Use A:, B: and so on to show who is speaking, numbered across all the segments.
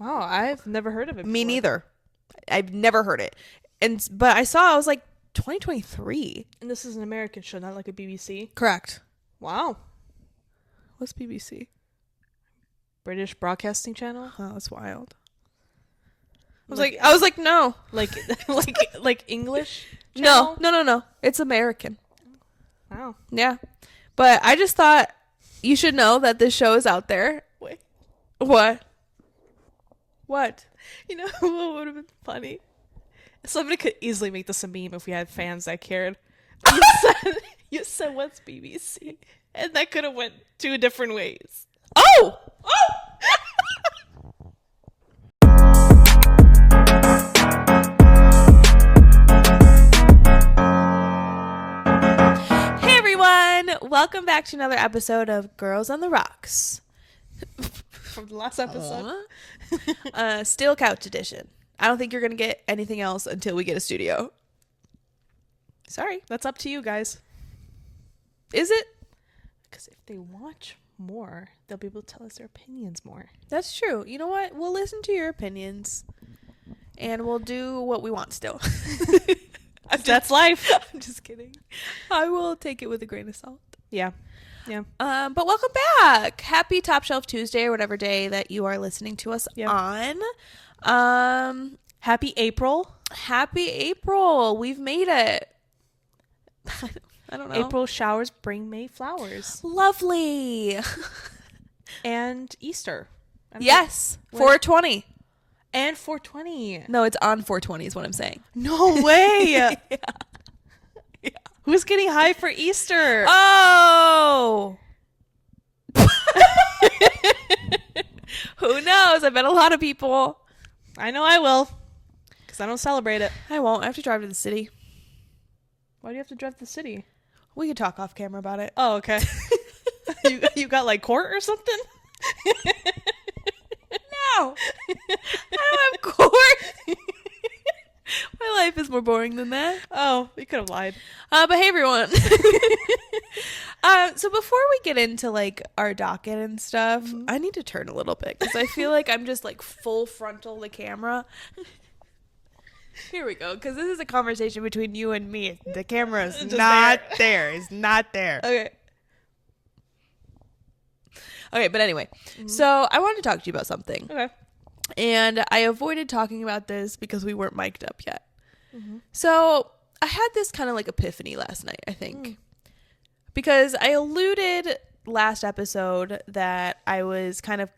A: Wow, I've never heard of it before.
B: Me neither. I've never heard it. But I was like 2023.
A: And this is an American show, not like a BBC.
B: Correct.
A: Wow.
B: What's BBC?
A: British Broadcasting Channel?
B: Oh, that's wild.
A: I was like,
B: no.
A: Like English channel?
B: No. It's American.
A: Wow.
B: Yeah. But I just thought you should know that this show is out there.
A: Wait.
B: What? What?
A: You know what would have been funny? Somebody could easily make this a meme if we had fans that cared. You said what's BBC? And that could have went 2 different ways.
B: Oh! Hey everyone! Welcome back to another episode of Girls on the Rocks.
A: From the last episode.
B: Steel couch edition. I don't think you're going to get anything else until we get a studio. Sorry.
A: That's up to you guys.
B: Is it?
A: Because if they watch more, they'll be able to tell us their opinions more.
B: That's true. You know what? We'll listen to your opinions. And we'll do what we want still.
A: That's life.
B: I'm just kidding. I will take it with a grain of salt.
A: Yeah. Yeah.
B: But welcome back. Happy Top Shelf Tuesday or whatever day that you are listening to us on.
A: Happy April.
B: Happy April. We've made it. I don't know.
A: April showers bring May flowers.
B: Lovely.
A: And Easter.
B: Yes. 420.
A: And 420.
B: No, it's on 420 is what I'm saying.
A: No way.
B: Yeah.
A: Who's getting high for Easter?
B: Oh. Who knows? I bet a lot of people.
A: I know I will. Because I don't celebrate it.
B: I won't. I have to drive to the city.
A: Why do you have to drive to the city?
B: We could talk off camera about it.
A: Oh, okay. you got like court or something?
B: No. I don't have court. My life is more boring than that.
A: Oh, you could have lied.
B: But hey, everyone. So before we get into like our docket and stuff, I need to turn a little bit because I feel like I'm just like full frontal the camera. Here we go, because this is a conversation between you and me. The camera is not there. It's not there. Okay, but anyway. So I wanted to talk to you about something.
A: Okay.
B: And I avoided talking about this because we weren't mic'd up yet. So I had this kind of like epiphany last night, I think. Because I alluded last episode that I was kind of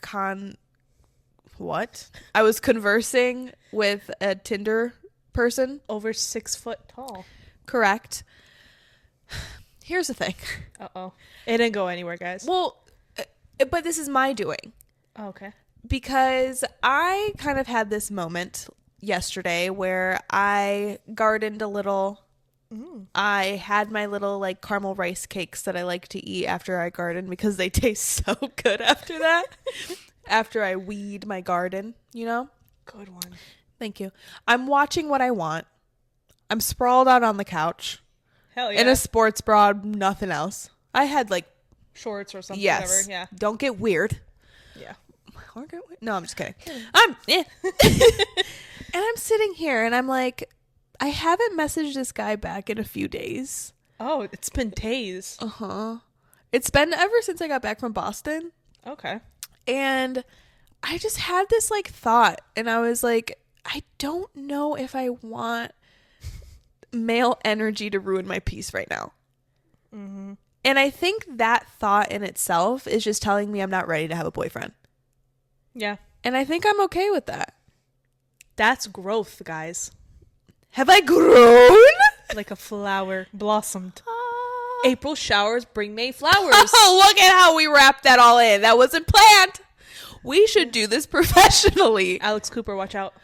B: I was conversing with a Tinder person.
A: Over 6 foot tall.
B: Correct. Here's the thing.
A: Uh-oh. It didn't go anywhere, guys.
B: Well, but this is my doing.
A: Oh, okay.
B: Because I kind of had this moment yesterday where I gardened a little. I had my little like caramel rice cakes that I like to eat after I garden because they taste so good after that. After I weed my garden, you know?
A: Good one.
B: Thank you. I'm watching what I want. I'm sprawled out on the couch.
A: Hell yeah.
B: In a sports bra, nothing else. I had like
A: shorts or something.
B: yes.
A: Whatever. Yeah.
B: Don't get weird.
A: Yeah.
B: No, I'm just kidding. And I'm sitting here and I'm like, I haven't messaged this guy back in a few days.
A: Oh, it's been days.
B: It's been ever since I got back from Boston.
A: Okay.
B: And I just had this like thought and I was like, I don't know if I want male energy to ruin my peace right now. And I think that thought in itself is just telling me I'm not ready to have a boyfriend.
A: Yeah.
B: And I think I'm okay with that.
A: That's growth, guys.
B: Have I grown?
A: Like a flower blossomed. April showers bring May flowers.
B: Oh, look at how we wrapped that all in. That wasn't planned. We should do this professionally.
A: Alex Cooper, watch out.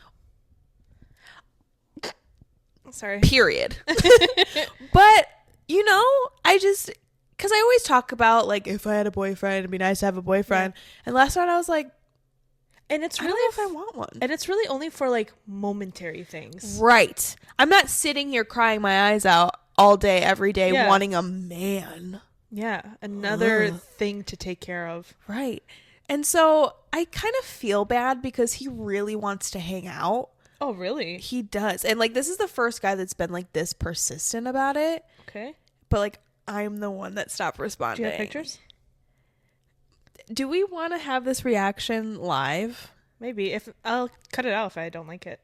A: Sorry.
B: Period. But, you know, because I always talk about, like, if I had a boyfriend, it'd be nice to have a boyfriend. Yeah. And last night I was like,
A: and it's really,
B: I don't know if I want one.
A: And it's really only for, like, momentary things.
B: Right. I'm not sitting here crying my eyes out all day, every day, wanting a man.
A: Yeah. Another thing to take care of.
B: Right. And so I kind of feel bad because he really wants to hang out.
A: Oh, really?
B: He does. And like, this is the first guy that's been like this persistent about it.
A: Okay.
B: But like, I'm the one that stopped responding.
A: Do you have pictures?
B: Do we want to have this reaction live?
A: Maybe. If I'll cut it out if I don't like it.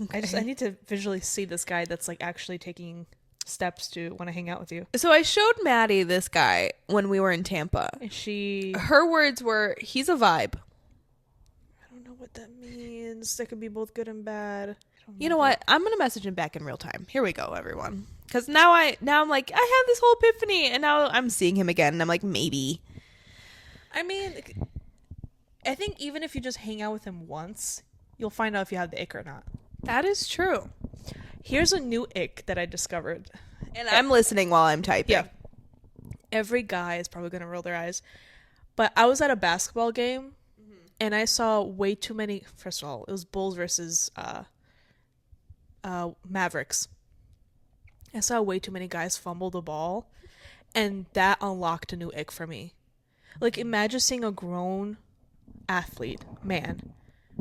B: Okay.
A: I need to visually see this guy that's like actually taking steps to want to hang out with you.
B: So I showed Maddie this guy when we were in Tampa.
A: And
B: her words were, he's a vibe.
A: I don't know what that means. That could be both good and bad.
B: You know what? I'm gonna message him back in real time. Here we go, everyone. Because now I'm like, I have this whole epiphany, and now I'm seeing him again, and I'm like, maybe.
A: I mean, I think even if you just hang out with him once, you'll find out if you have the ick or not.
B: That is true.
A: Here's a new ick that I discovered.
B: And I'm listening while I'm typing.
A: Yeah. Every guy is probably gonna roll their eyes, but I was at a basketball game, and I saw way too many. First of all, it was Bulls versus Mavericks. I saw way too many guys fumble the ball, and that unlocked a new ick for me. Like, imagine seeing a grown athlete, man,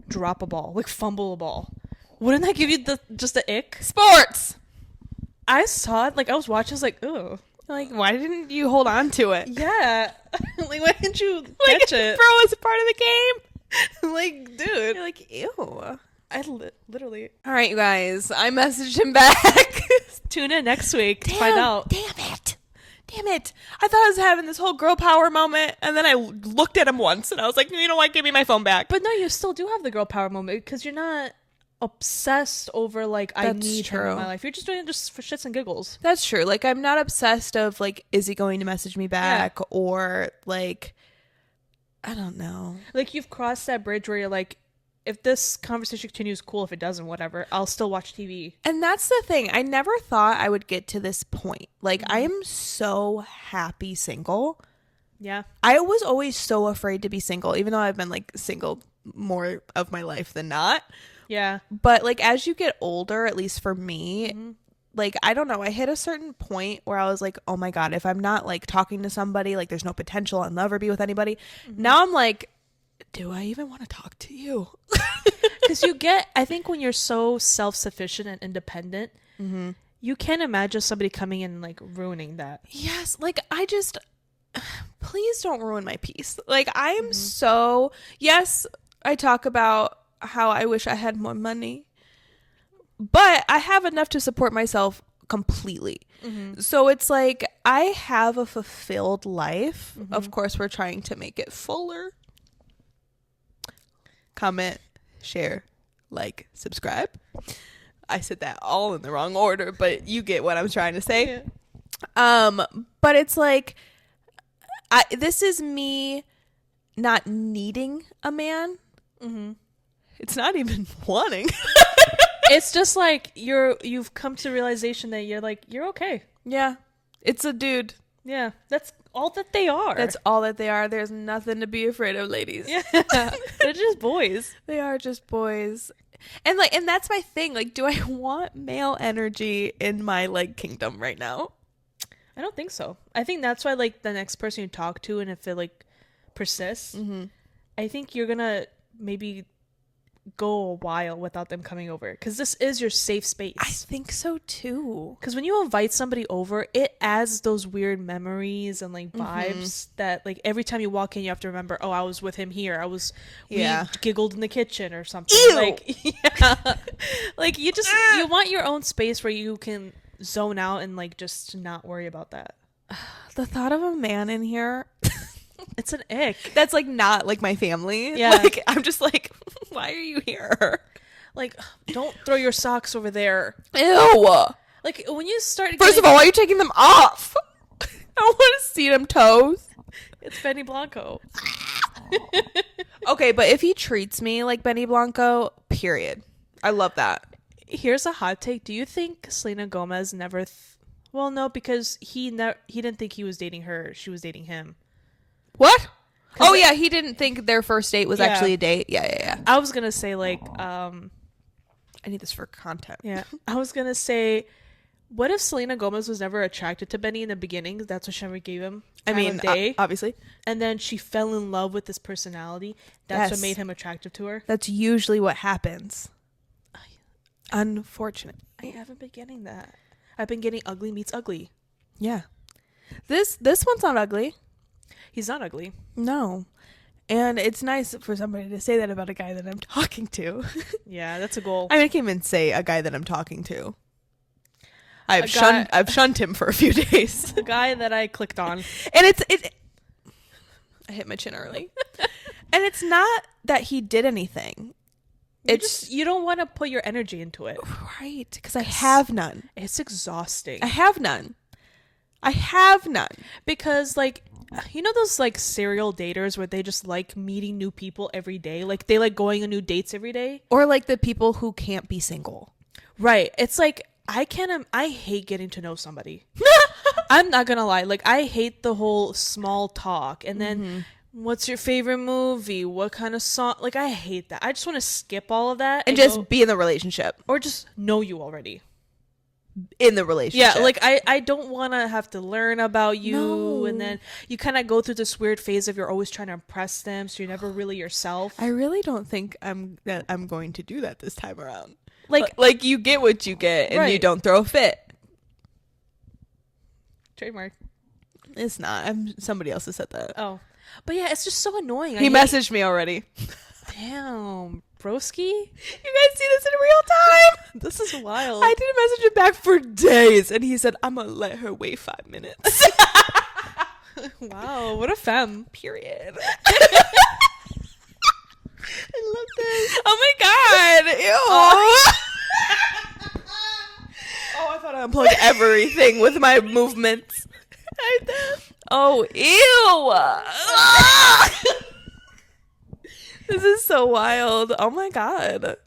A: drop a ball, like fumble a ball. Wouldn't that give you just the ick?
B: Sports!
A: I saw it, like, I was watching, I was like, ooh.
B: Like, why didn't you hold on to it?
A: Yeah. Like, why didn't you catch it?
B: Bro, it's a part of the game.
A: Like, dude.
B: You're like, ew.
A: I literally.
B: All right, you guys. I messaged him back.
A: Tune in next week to find out.
B: Damn it. I thought I was having this whole girl power moment, and then I looked at him once, and I was like, you know what? Give me my phone back.
A: But no, you still do have the girl power moment because you're not obsessed over, like, I need him in my life. You're just doing it just for shits and giggles.
B: That's true. Like, I'm not obsessed of, like, is he going to message me back? Yeah. Or, like, I don't know.
A: Like, you've crossed that bridge where you're like, if this conversation continues, cool. If it doesn't, whatever. I'll still watch TV.
B: And that's the thing. I never thought I would get to this point. Like, I am so happy single.
A: Yeah.
B: I was always so afraid to be single, even though I've been, like, single more of my life than not.
A: Yeah.
B: But, like, as you get older, at least for me, like, I don't know. I hit a certain point where I was like, oh, my God, if I'm not, like, talking to somebody, like, there's no potential I'll never be with anybody. Now I'm like, do I even want to talk to you?
A: Because I think when you're so self-sufficient and independent, you can't imagine somebody coming in and, like, ruining that.
B: Yes. Like, please don't ruin my peace. Like, I am yes, I talk about how I wish I had more money, but I have enough to support myself completely. So it's like, I have a fulfilled life. Of course, we're trying to make it fuller. Comment, share, like, subscribe. I said that all in the wrong order, but you get what I'm trying to say. Yeah. But it's like, this is me not needing a man. It's not even wanting.
A: It's just like you've come to the realization that you're okay.
B: Yeah. It's a dude.
A: Yeah. That's all that they are.
B: That's all that they are. There's nothing to be afraid of, ladies.
A: Yeah. They're just boys.
B: They are just boys. And like, and that's my thing. Like, do I want male energy in my, like, kingdom right now?
A: I don't think so. I think that's why, like, the next person you talk to, and if it, like, persists, I think you're gonna maybe go a while without them coming over, because this is your safe space.
B: I think so too. Because
A: when you invite somebody over, it adds those weird memories and, like, vibes that, like, every time you walk in, you have to remember, oh, I was with him here. We giggled in the kitchen or something.
B: Ew!
A: Like, yeah. Like, you want your own space where you can zone out and, like, just not worry about that.
B: The thought of a man in here,
A: it's an ick.
B: That's, like, not, like, my family.
A: Yeah.
B: Like, I'm just like, why are you here?
A: Like, don't throw your socks over there.
B: Ew.
A: Like, when you start...
B: First of all, why are you taking them off? I don't want to see them toes.
A: It's Benny Blanco.
B: Okay, but if he treats me like Benny Blanco, period. I love that.
A: Here's a hot take. Do you think Selena Gomez never... well, no, because he didn't think he was dating her. She was dating him.
B: What? Oh, yeah, he didn't think their first date was actually a date. Yeah.
A: I was going to say, like...
B: I need this for content.
A: Yeah. I was going to say, What if Selena Gomez was never attracted to Benny in the beginning? That's what she never gave him.
B: Obviously.
A: And then she fell in love with his personality. That's what made him attractive to her.
B: That's usually what happens. Unfortunate.
A: I haven't been getting that. I've been getting ugly meets ugly.
B: Yeah. This one's not ugly.
A: He's not ugly.
B: No. And it's nice for somebody to say that about a guy that I'm talking to.
A: Yeah, that's a goal.
B: I mean, I can't even say a guy that I'm talking to. I've shunned him for a few days.
A: The guy that I clicked on.
B: And I hit my chin early. And it's not that he did anything.
A: You don't want to put your energy into it.
B: Right. Because I have none.
A: It's exhausting.
B: I have none.
A: Because, like, you know those, like, serial daters where they just like meeting new people every day? Like, they like going on new dates every day?
B: Or like the people who can't be single.
A: Right. It's like, I hate getting to know somebody. I'm not gonna lie. Like, I hate the whole small talk. And then, what's your favorite movie? What kind of song? Like, I hate that. I just want to skip all of that.
B: And just be in the relationship.
A: Or just know you already.
B: In the relationship.
A: Yeah, like, I don't want to have to learn about you. No. And then you kind of go through this weird phase of you're always trying to impress them. So you're never really yourself.
B: I really don't think I'm going to do that this time around. Like you get what you get and you don't throw a fit.
A: Trademark.
B: It's not. Somebody else has said that.
A: Oh. But yeah, it's just so annoying.
B: He messaged me already.
A: Damn. Broski?
B: You guys see this in real time?
A: This is wild.
B: I didn't message him back for days. And he said, I'm going to let her wait 5 minutes.
A: Wow. What a femme.
B: Period. I love this. Oh my God. Ew. Oh, I thought I unplugged everything with my movements. Oh, ew. This is so wild. Oh my God.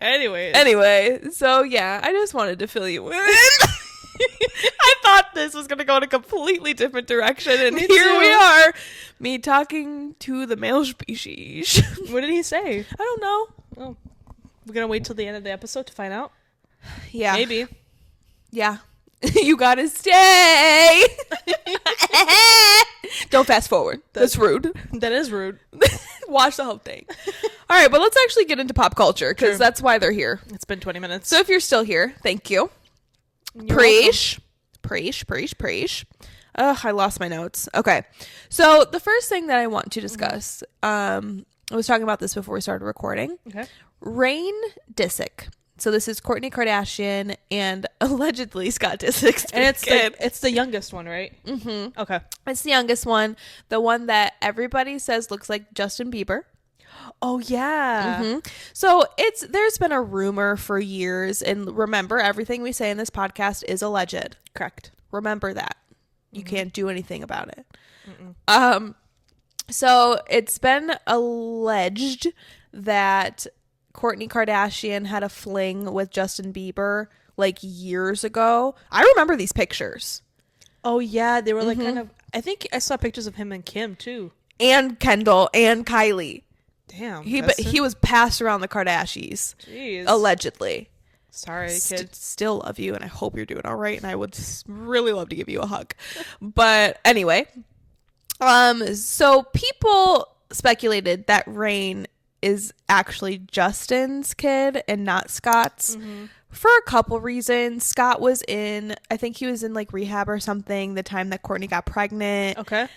B: Anyway, so yeah, I just wanted to fill you in. I thought this was going to go in a completely different direction, and here we are, me talking to the male species.
A: What did he say?
B: I don't know.
A: Oh, we're going to wait till the end of the episode to find out?
B: Yeah.
A: Maybe.
B: Yeah. You got to stay. Don't fast forward. That's rude.
A: That is rude.
B: Watch the whole thing. All right, but let's actually get into pop culture, because that's why they're here.
A: It's been 20 minutes.
B: So if you're still here, thank you. Preach. Ugh, I lost my notes. Okay. So the first thing that I want to discuss, I was talking about this before we started recording.
A: Okay.
B: Rain Disick. So this is Kourtney Kardashian and allegedly Scott Disick's
A: and it's the youngest one, right?
B: Mm-hmm.
A: Okay.
B: It's the youngest one. The one that everybody says looks like Justin Bieber.
A: Oh, yeah.
B: Mm-hmm. So there's been a rumor for years. And remember, everything we say in this podcast is alleged.
A: Correct.
B: Remember that. You can't do anything about it. So it's been alleged that Kourtney Kardashian had a fling with Justin Bieber like years ago. I remember these pictures.
A: Oh, yeah. They were like kind of, I think I saw pictures of him and Kim too.
B: And Kendall and Kylie.
A: Damn.
B: He was passed around the Kardashians.
A: Jeez.
B: Allegedly.
A: Sorry, kid.
B: Still love you, and I hope you're doing all right, and I would really love to give you a hug. But anyway, so people speculated that Rain is actually Justin's kid and not Scott's for a couple reasons. Scott was I think he was in like rehab or something the time that Kourtney got pregnant.
A: Okay.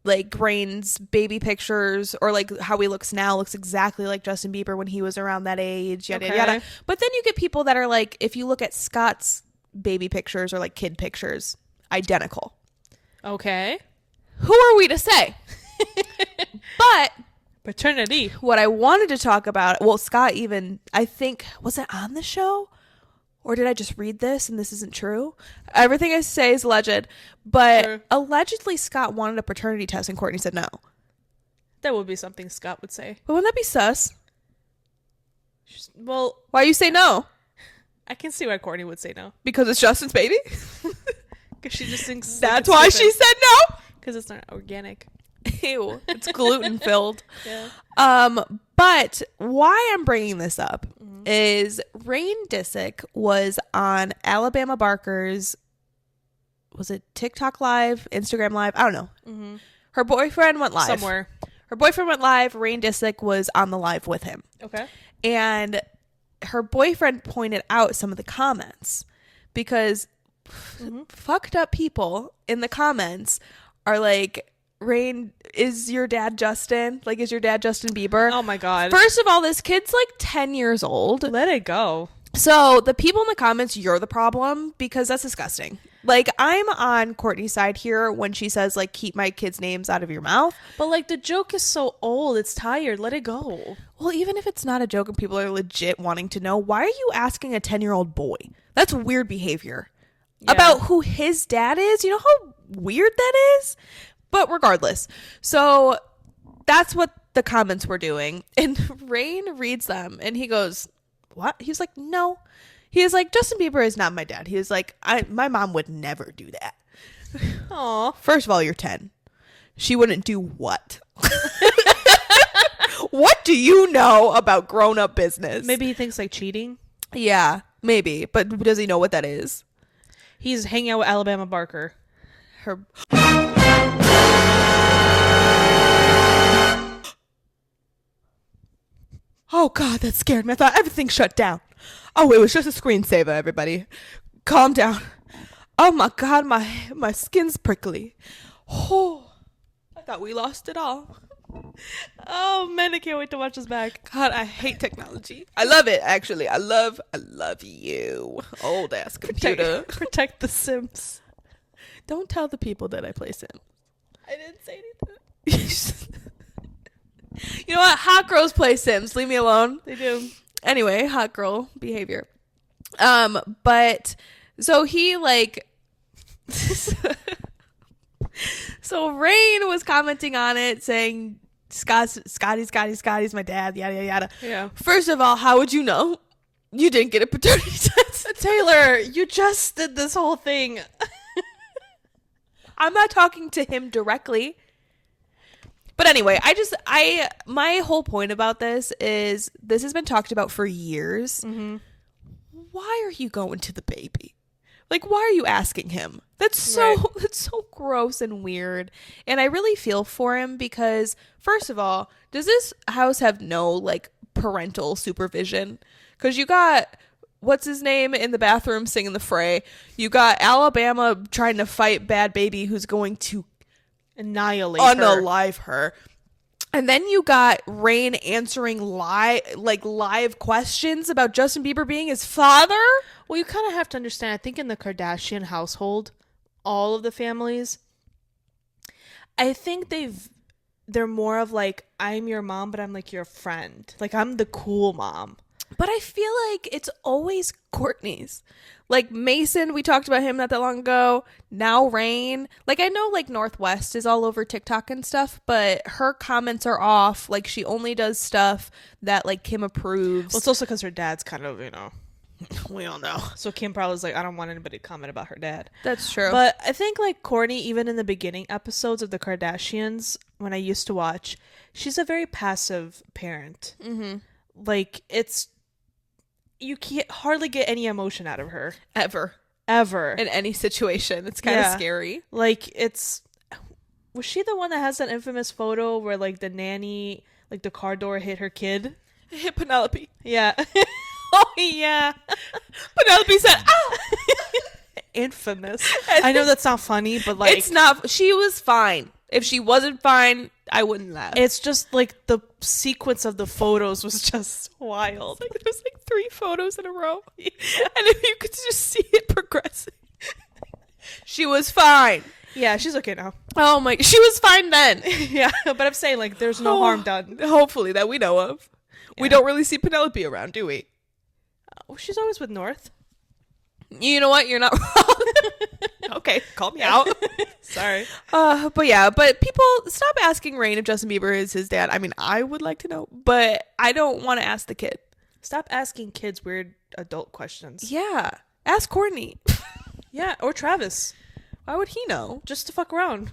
B: Like Rain's baby pictures or like how he looks now looks exactly like Justin Bieber when he was around that age, yada, yada. But then you get people that are like, if you look at Scott's baby pictures or like kid pictures, identical.
A: Okay.
B: Who are we to say? But
A: paternity.
B: What I wanted to talk about, well, Scott even, I think, was it on the show? Or did I just read this and this isn't true? Everything I say is alleged. But allegedly Scott wanted a paternity test and Kourtney said no.
A: That would be something Scott would say.
B: But wouldn't that be sus?
A: Well,
B: why you say no?
A: I can see why Kourtney would say no.
B: Because it's Justin's baby?
A: Because she just thinks
B: that's why she said no?
A: Because it's not organic.
B: Ew. It's gluten filled.
A: Yeah.
B: But why I'm bringing this up is Rain Disick was on Alabama Barker's, was it TikTok Live, Instagram Live? I don't know. Mm-hmm. Her boyfriend went live.
A: Somewhere.
B: Her boyfriend went live. Rain Disick was on the live with him.
A: Okay.
B: And her boyfriend pointed out some of the comments because fucked up people in the comments are like, Rain, is your dad Justin? Like, is your dad Justin Bieber?
A: Oh my God.
B: First of all, this kid's like 10 years old.
A: Let it go.
B: So the people in the comments, you're the problem, because that's disgusting. Like, I'm on Courtney's side here when she says, like, keep my kids' names out of your mouth.
A: But, like, the joke is so old. It's tired. Let it go.
B: Well, even if it's not a joke and people are legit wanting to know, why are you asking a 10-year-old boy? That's weird behavior. Yeah. About who his dad is. You know how weird that is? But regardless. So that's what the comments were doing. And Rain reads them and he goes, what? He's like, no. He was like, Justin Bieber is not my dad. He was like, my mom would never do that.
A: Aw.
B: First of all, you're 10. She wouldn't do what? What do you know about grown-up business?
A: Maybe he thinks like cheating.
B: Yeah, maybe. But does he know what that is?
A: He's hanging out with Alabama Barker.
B: Her... Oh, God, that scared me. I thought everything shut down. Oh, it was just a screensaver, everybody. Calm down. Oh, my God, my skin's prickly. Oh, I thought we lost it all.
A: Oh, man, I can't wait to watch this back.
B: God, I hate technology. I love it, actually. I love you, old-ass computer.
A: Protect the Sims.
B: Don't tell the people that I play Sims.
A: I didn't say anything.
B: You know what? Hot girls play Sims. Leave me alone.
A: They do.
B: Anyway, hot girl behavior. But so he like so Rain was commenting on it saying Scotty's my dad, yada yada yada.
A: Yeah.
B: First of all, how would you know? You didn't get a paternity test.
A: Taylor, you just did this whole thing.
B: I'm not talking to him directly. But anyway, my whole point about this is this has been talked about for years. Mm-hmm. Why are you going to the baby? Like, why are you asking him? That's so gross and weird. And I really feel for him because, first of all, does this house have no like parental supervision? Because you got, what's his name in the bathroom singing the fray. You got Alabama trying to fight Bad Baby who's going to unalive her. And then you got Rain answering live questions about Justin Bieber being his father.
A: Well, you kind of have to understand, I think in the Kardashian household, all of the families, I think they're more of like, I'm your mom, but I'm like your friend. Like, I'm the cool mom.
B: But I feel like it's always Courtney's. Like Mason, we talked about him not that long ago. Now Rain. Like, I know like Northwest is all over TikTok and stuff, but her comments are off. Like, she only does stuff that like Kim approves.
A: Well, it's also because her dad's kind of,
B: we all know.
A: So Kim probably was like, I don't want anybody to comment about her dad.
B: That's true.
A: But I think like Kourtney, even in the beginning episodes of the Kardashians, when I used to watch, she's a very passive parent. Mm-hmm. Like, you can't hardly get any emotion out of her.
B: Ever.
A: In
B: any situation. It's kind of scary.
A: Like, was she the one that has that infamous photo where like the nanny, like the car door hit her kid?
B: It hit Penelope.
A: Yeah. Oh, yeah.
B: Penelope said, ah!
A: Infamous. I know that's not funny, but like...
B: It's not. She was fine. If she wasn't fine, I wouldn't laugh.
A: It's just like the sequence of the photos was just wild.
B: Like, there's like 3 photos in a row. And if you could just see it progressing. She was fine.
A: Yeah, she's okay now.
B: Oh my... She was fine then.
A: Yeah, but I'm saying like there's no harm done.
B: Hopefully, that we know of. Yeah. We don't really see Penelope around, do we?
A: She's always with North.
B: You know what? You're not wrong. Okay, call me out.
A: Sorry.
B: But people stop asking Rain if Justin Bieber is his dad. I mean, I would like to know, but I don't want to ask the kid.
A: Stop asking kids weird adult questions.
B: Yeah. Ask Courtney.
A: Yeah, or Travis.
B: Why would he know?
A: Just to fuck around.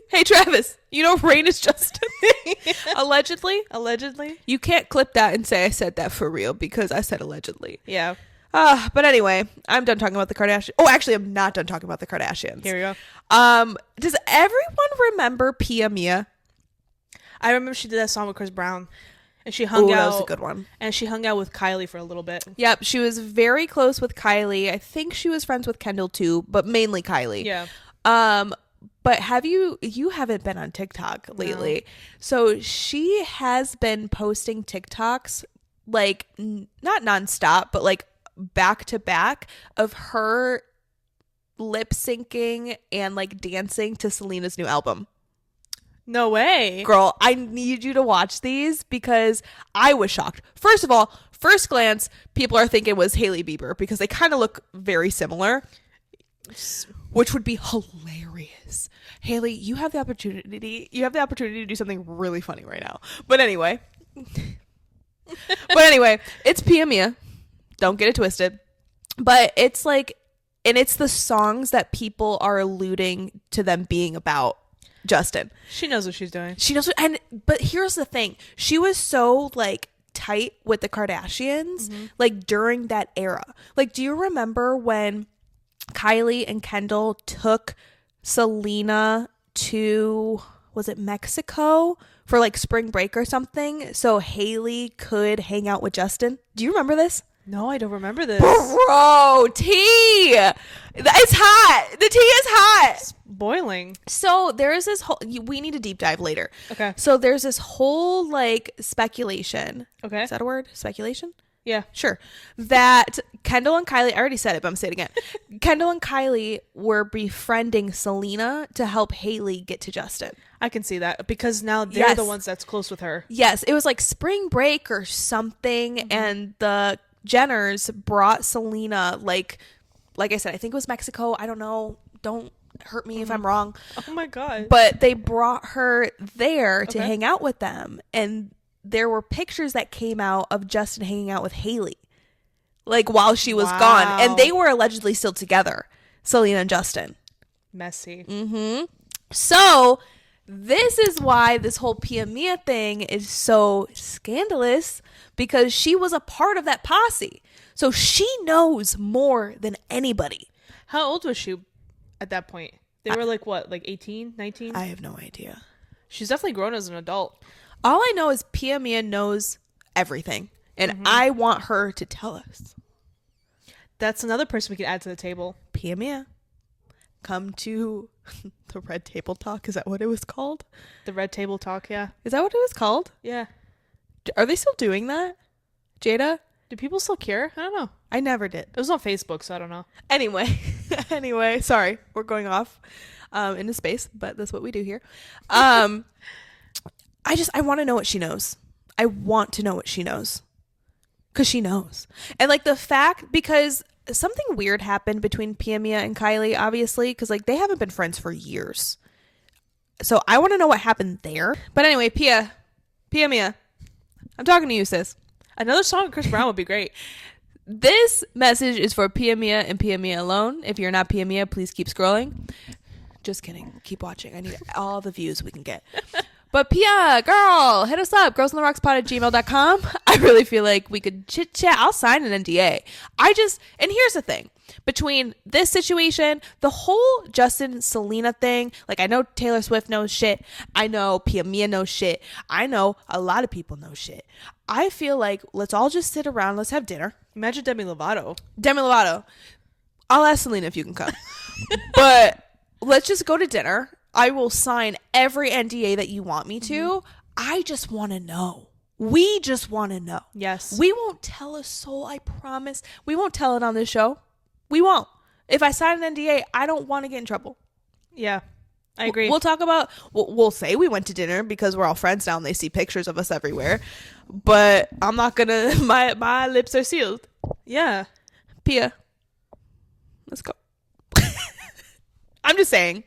B: Hey, Travis, you know Rain is Justin?
A: Yeah.
B: Allegedly?
A: Allegedly?
B: You can't clip that and say I said that for real because I said allegedly.
A: Yeah.
B: But anyway, I'm done talking about the Kardashians. Oh, actually, I'm not done talking about the Kardashians.
A: Here we go.
B: Does everyone remember Pia Mia?
A: I remember she did that song with Chris Brown. And she hung out.
B: That was a good one.
A: And she hung out with Kylie for a little bit.
B: Yep, she was very close with Kylie. I think she was friends with Kendall too, but mainly Kylie.
A: Yeah.
B: But you haven't been on TikTok lately. No. So she has been posting TikToks like not nonstop, but like back to back of her lip syncing and like dancing to Selena's new album.
A: No way.
B: Girl, I need you to watch these because I was shocked. First of all, first glance, people are thinking it was Hailey Bieber because they kind of look very similar, which would be hilarious. Hailey, you have the opportunity to do something really funny right now. But anyway, it's Pia Mia. Don't get it twisted. But it's like, and it's the songs that people are alluding to them being about Justin.
A: She knows what she's doing.
B: She knows but here's the thing. She was so like tight with the Kardashians like during that era. Like, do you remember when Kylie and Kendall took Selena to, was it Mexico for like spring break or something so Hailey could hang out with Justin? Do you remember this?
A: No, I don't remember this.
B: Bro, tea. It's hot. The tea is hot.
A: It's boiling.
B: So there's this whole, we need a deep dive later.
A: Okay.
B: So there's this whole like speculation.
A: Okay.
B: Is that a word? Speculation?
A: Yeah.
B: Sure. That Kendall and Kylie, I already said it, but I'm saying it again. Kendall and Kylie were befriending Selena to help Hailey get to Justin.
A: I can see that because now they're the ones that's close with her.
B: Yes. It was like spring break or something. And the Jenners brought Selena, like I said, I think it was Mexico. I don't know. Don't hurt me if I'm wrong.
A: Oh my God.
B: But they brought her there to hang out with them. And there were pictures that came out of Justin hanging out with Hailey, like while she was gone. And they were allegedly still together, Selena and Justin.
A: Messy.
B: So this is why this whole Pia Mia thing is so scandalous, because she was a part of that posse. So she knows more than anybody.
A: How old was she at that point? They were like what, like 18, 19?
B: I have no idea.
A: She's definitely grown as an adult.
B: All I know is Pia Mia knows everything. And I want her to tell us.
A: That's another person we could add to the table.
B: Pia Mia, come to the Red Table Talk. Is that what it was called?
A: The Red Table Talk, yeah.
B: Is that what it was called?
A: Yeah.
B: Are they still doing that? Jada?
A: Do people still care? I don't know.
B: I never did.
A: It was on Facebook, so I don't know.
B: Anyway, sorry. We're going off into space, but that's what we do here. I want to know what she knows. I want to know what she knows. Because she knows. And like the fact, because something weird happened between Pia Mia and Kylie, obviously, because like they haven't been friends for years. So I want to know what happened there. But anyway, Pia Mia, I'm talking to you, sis.
A: Another song with Chris Brown would be great.
B: This message is for Pia Mia and Pia Mia alone. If you're not Pia Mia, please keep scrolling. Just kidding. Keep watching. I need all the views we can get. But Pia, girl, hit us up. girlsontherockspod@gmail.com. I really feel like we could chit chat. I'll sign an NDA. And here's the thing. Between this situation, the whole Justin Selena thing, like I know Taylor Swift knows shit. I know Pia Mia knows shit. I know a lot of people know shit. I feel like let's all just sit around. Let's have dinner.
A: Imagine Demi Lovato.
B: I'll ask Selena if you can come. But let's just go to dinner. I will sign every NDA that you want me to. I just want to know. We just want to know.
A: Yes.
B: We won't tell a soul, I promise. We won't tell it on this show. We won't. If I sign an NDA, I don't want to get in trouble.
A: Yeah, I agree.
B: We'll talk about, we'll say we went to dinner because we're all friends now and they see pictures of us everywhere. But I'm not going to, my lips are sealed.
A: Yeah.
B: Pia, let's go. I'm just saying.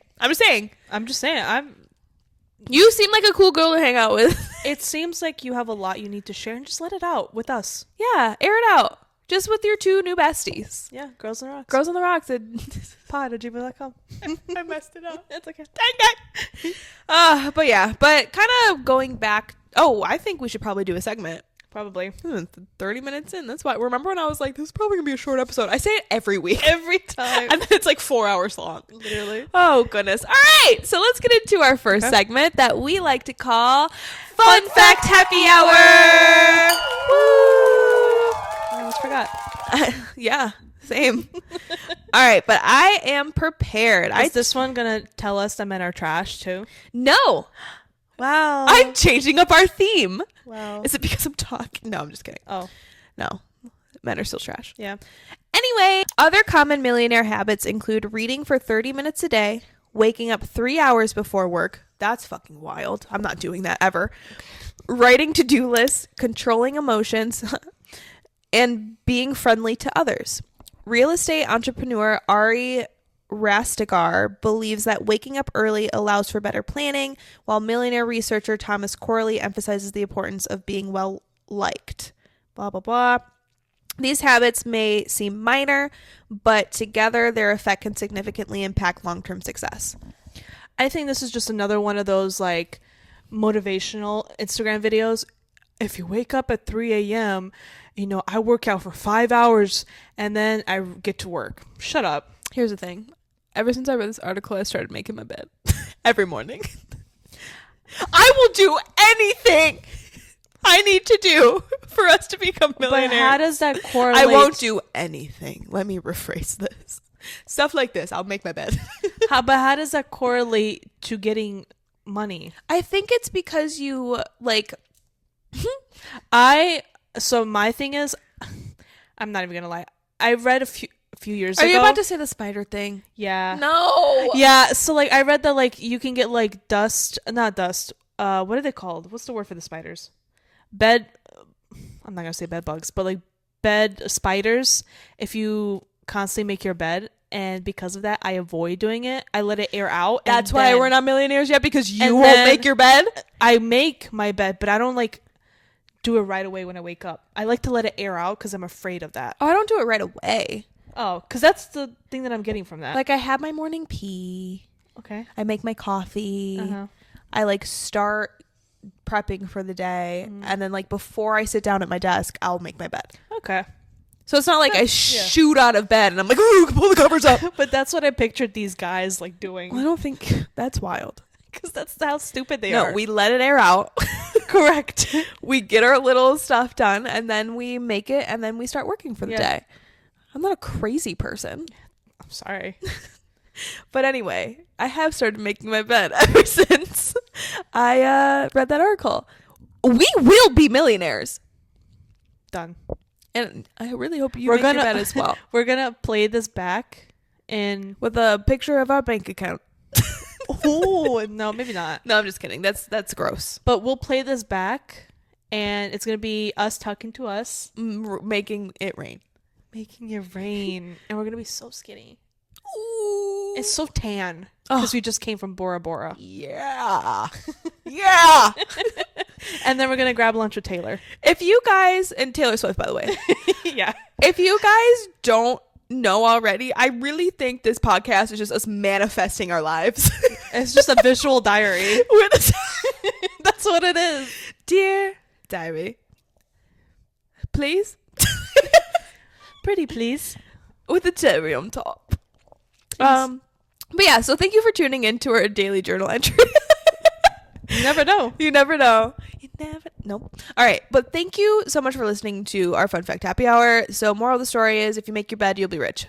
B: You seem like a cool girl to hang out with.
A: It seems like you have a lot you need to share and just let it out with us.
B: Yeah, air it out. Just with your two new besties.
A: Yeah, Girls on the Rocks.
B: Girls on the Rocks.
A: pod@gmail.com. I messed it up.
B: It's okay. Dang it. But kind of going back. Oh, I think we should probably do a segment.
A: Probably.
B: 30 minutes in. That's why. Remember when I was like, this is probably going to be a short episode? I say it every week.
A: Every time.
B: And then it's like 4 hours long.
A: Literally.
B: Oh, goodness. All right. So let's get into our first segment that we like to call Fun Fact Happy Hour. Woo!
A: I almost forgot.
B: Yeah, same. All right. But I am prepared.
A: Is this one going to tell us that men are trash too?
B: No.
A: Wow.
B: I'm changing up our theme.
A: Wow.
B: Is it because I'm talking? No, I'm just kidding.
A: Oh.
B: No. Men are still trash.
A: Yeah.
B: Anyway, other common millionaire habits include reading for 30 minutes a day, waking up 3 hours before work. That's fucking wild. I'm not doing that ever. Writing to-do lists, controlling emotions, and being friendly to others. Real estate entrepreneur Ari Rastegar believes that waking up early allows for better planning, while millionaire researcher Thomas Corley emphasizes the importance of being well liked. Blah, blah, blah. These habits may seem minor, but together their effect can significantly impact long-term success.
A: I think this is just another one of those like motivational Instagram videos. If you wake up at 3 a.m., I work out for 5 hours and then I get to work. Shut up.
B: Here's the thing. Ever since I read this article, I started making my bed every morning. I will do anything I need to do for us to become millionaires.
A: But how does that correlate?
B: I won't do anything. Let me rephrase this. Stuff like this. I'll make my bed.
A: But how does that correlate to getting money?
B: I think it's because you like.
A: So my thing is, I'm not even gonna lie. I read a few years ago.
B: Are you about to say the spider thing?
A: Yeah.
B: No.
A: Yeah. So like I read that like you can get like not dust. What are they called? What's the word for the spiders? I'm not gonna say bed bugs, but like bed spiders. If you constantly make your bed, and because of that, I avoid doing it. I let it air out.
B: That's why we're not millionaires yet, because you won't make your bed.
A: I make my bed, but I don't like do it right away when I wake up. I like to let it air out because I'm afraid of that.
B: Oh, I don't do it right away.
A: Oh, because that's the thing that I'm getting from that.
B: Like I have my morning pee.
A: Okay.
B: I make my coffee.
A: Uh-huh.
B: I like start prepping for the day, and then like before I sit down at my desk, I'll make my bed.
A: Okay.
B: So it's not like I shoot out of bed and I'm like, ooh, pull the covers up.
A: But that's what I pictured these guys like doing.
B: Well, I don't think that's wild.
A: Because that's how stupid they are.
B: No, we let it air out.
A: Correct.
B: We get our little stuff done, and then we make it, and then we start working for the day. I'm not a crazy person.
A: I'm sorry.
B: But anyway, I have started making my bed ever since I read that article. We will be millionaires.
A: Done.
B: And I really hope you make your bed as well.
A: We're going to play this back in
B: with a picture of our bank account.
A: Oh, no, maybe not.
B: No, I'm just kidding. That's gross.
A: But we'll play this back, and it's going to be us talking to us.
B: Making it rain.
A: Making it rain. And we're going to be so skinny.
B: Ooh.
A: It's so tan. Because we just came from Bora Bora.
B: Yeah. Yeah.
A: And then we're going to grab lunch with Taylor.
B: If you guys, and Taylor Swift, by the way.
A: Yeah.
B: If you guys don't know already, I really think this podcast is just us manifesting our lives.
A: It's just a visual diary. That's what it is.
B: Dear diary, please.
A: Pretty please.
B: With a cherry on top. But yeah, so thank you for tuning in to our daily journal entry.
A: You never know.
B: You never know. You never. Nope. All right. But thank you so much for listening to our Fun Fact Happy Hour. So moral of the story is if you make your bed, you'll be rich.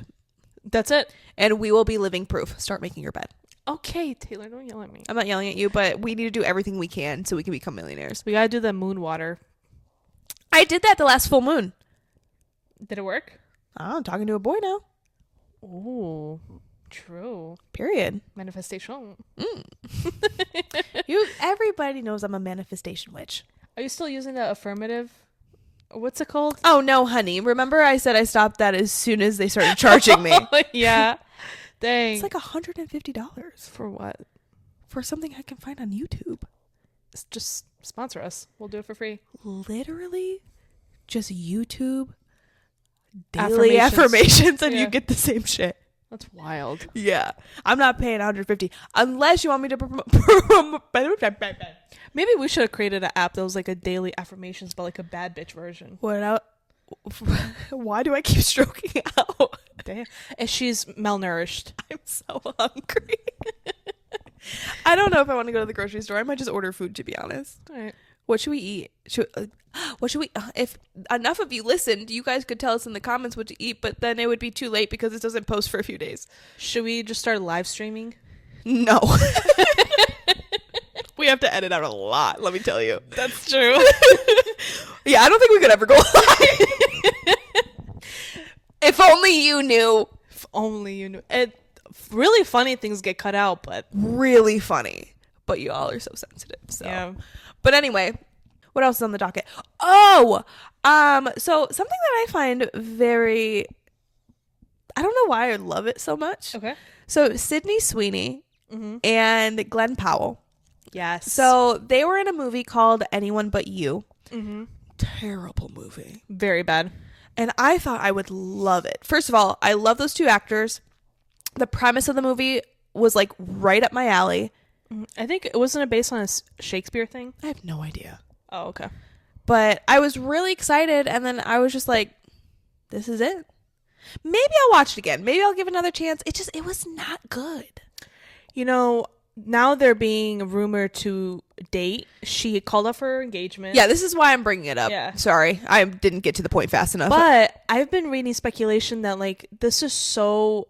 A: That's it.
B: And we will be living proof. Start making your bed.
A: Okay, Taylor, don't yell at me.
B: I'm not yelling at you, but we need to do everything we can so we can become millionaires.
A: We got to do the moon water.
B: I did that the last full moon.
A: Did it work?
B: Oh, I'm talking to a boy now.
A: Oh, true.
B: Period.
A: Manifestation.
B: Everybody knows I'm a manifestation witch.
A: Are you still using the affirmative? What's it called?
B: Oh, no, honey. Remember I said I stopped that as soon as they started charging me?
A: Yeah. Dang.
B: It's like $150.
A: For what?
B: For something I can find on YouTube.
A: Just sponsor us. We'll do it for free.
B: Literally just YouTube daily affirmations and you get the same shit.
A: That's wild.
B: Yeah. I'm not paying 150 unless you want me to
A: Maybe we should have created an app that was like a daily affirmations, but like a bad bitch version.
B: Why do I keep stroking out?
A: Damn. And she's malnourished.
B: I'm so hungry. I don't know if I want to go to the grocery store. I might just order food, to be honest.
A: All right.
B: What should we eat? What should we? If enough of you listened, you guys could tell us in the comments what to eat, but then it would be too late because it doesn't post for a few days.
A: Should we just start live streaming?
B: No. We have to edit out a lot, let me tell you.
A: That's true.
B: Yeah, I don't think we could ever go live. If only you knew.
A: If only you knew. Really funny things get cut out, but
B: Really funny. But you all are so sensitive. So.
A: yeah.
B: But anyway, what else is on the docket? Oh, so something that I find very, I don't know why I love it so much.
A: Okay.
B: So Sydney Sweeney and Glenn Powell.
A: Yes.
B: So they were in a movie called Anyone But You.
A: Mm-hmm.
B: Terrible movie.
A: Very bad.
B: And I thought I would love it. First of all, I love those two actors. The premise of the movie was like right up my alley.
A: I think it wasn't based on a Shakespeare thing.
B: I have no idea.
A: Oh, okay.
B: But I was really excited, and then I was just like, this is it. Maybe I'll watch it again. Maybe I'll give it another chance. It was not good.
A: You know, now they're being rumored to date. She called off her engagement.
B: Yeah, this is why I'm bringing it up.
A: Yeah.
B: Sorry, I didn't get to the point fast enough.
A: But I've been reading speculation that, like, this is so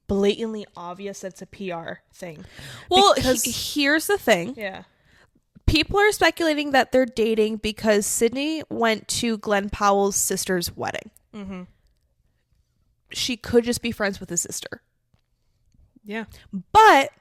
A: blatantly obvious that it's a PR thing.
B: Well,
A: because
B: here's the thing.
A: yeah.
B: People are speculating that they're dating because Sydney went to Glenn Powell's sister's wedding.
A: Mm-hmm.
B: She could just be friends with his sister.
A: Yeah.
B: But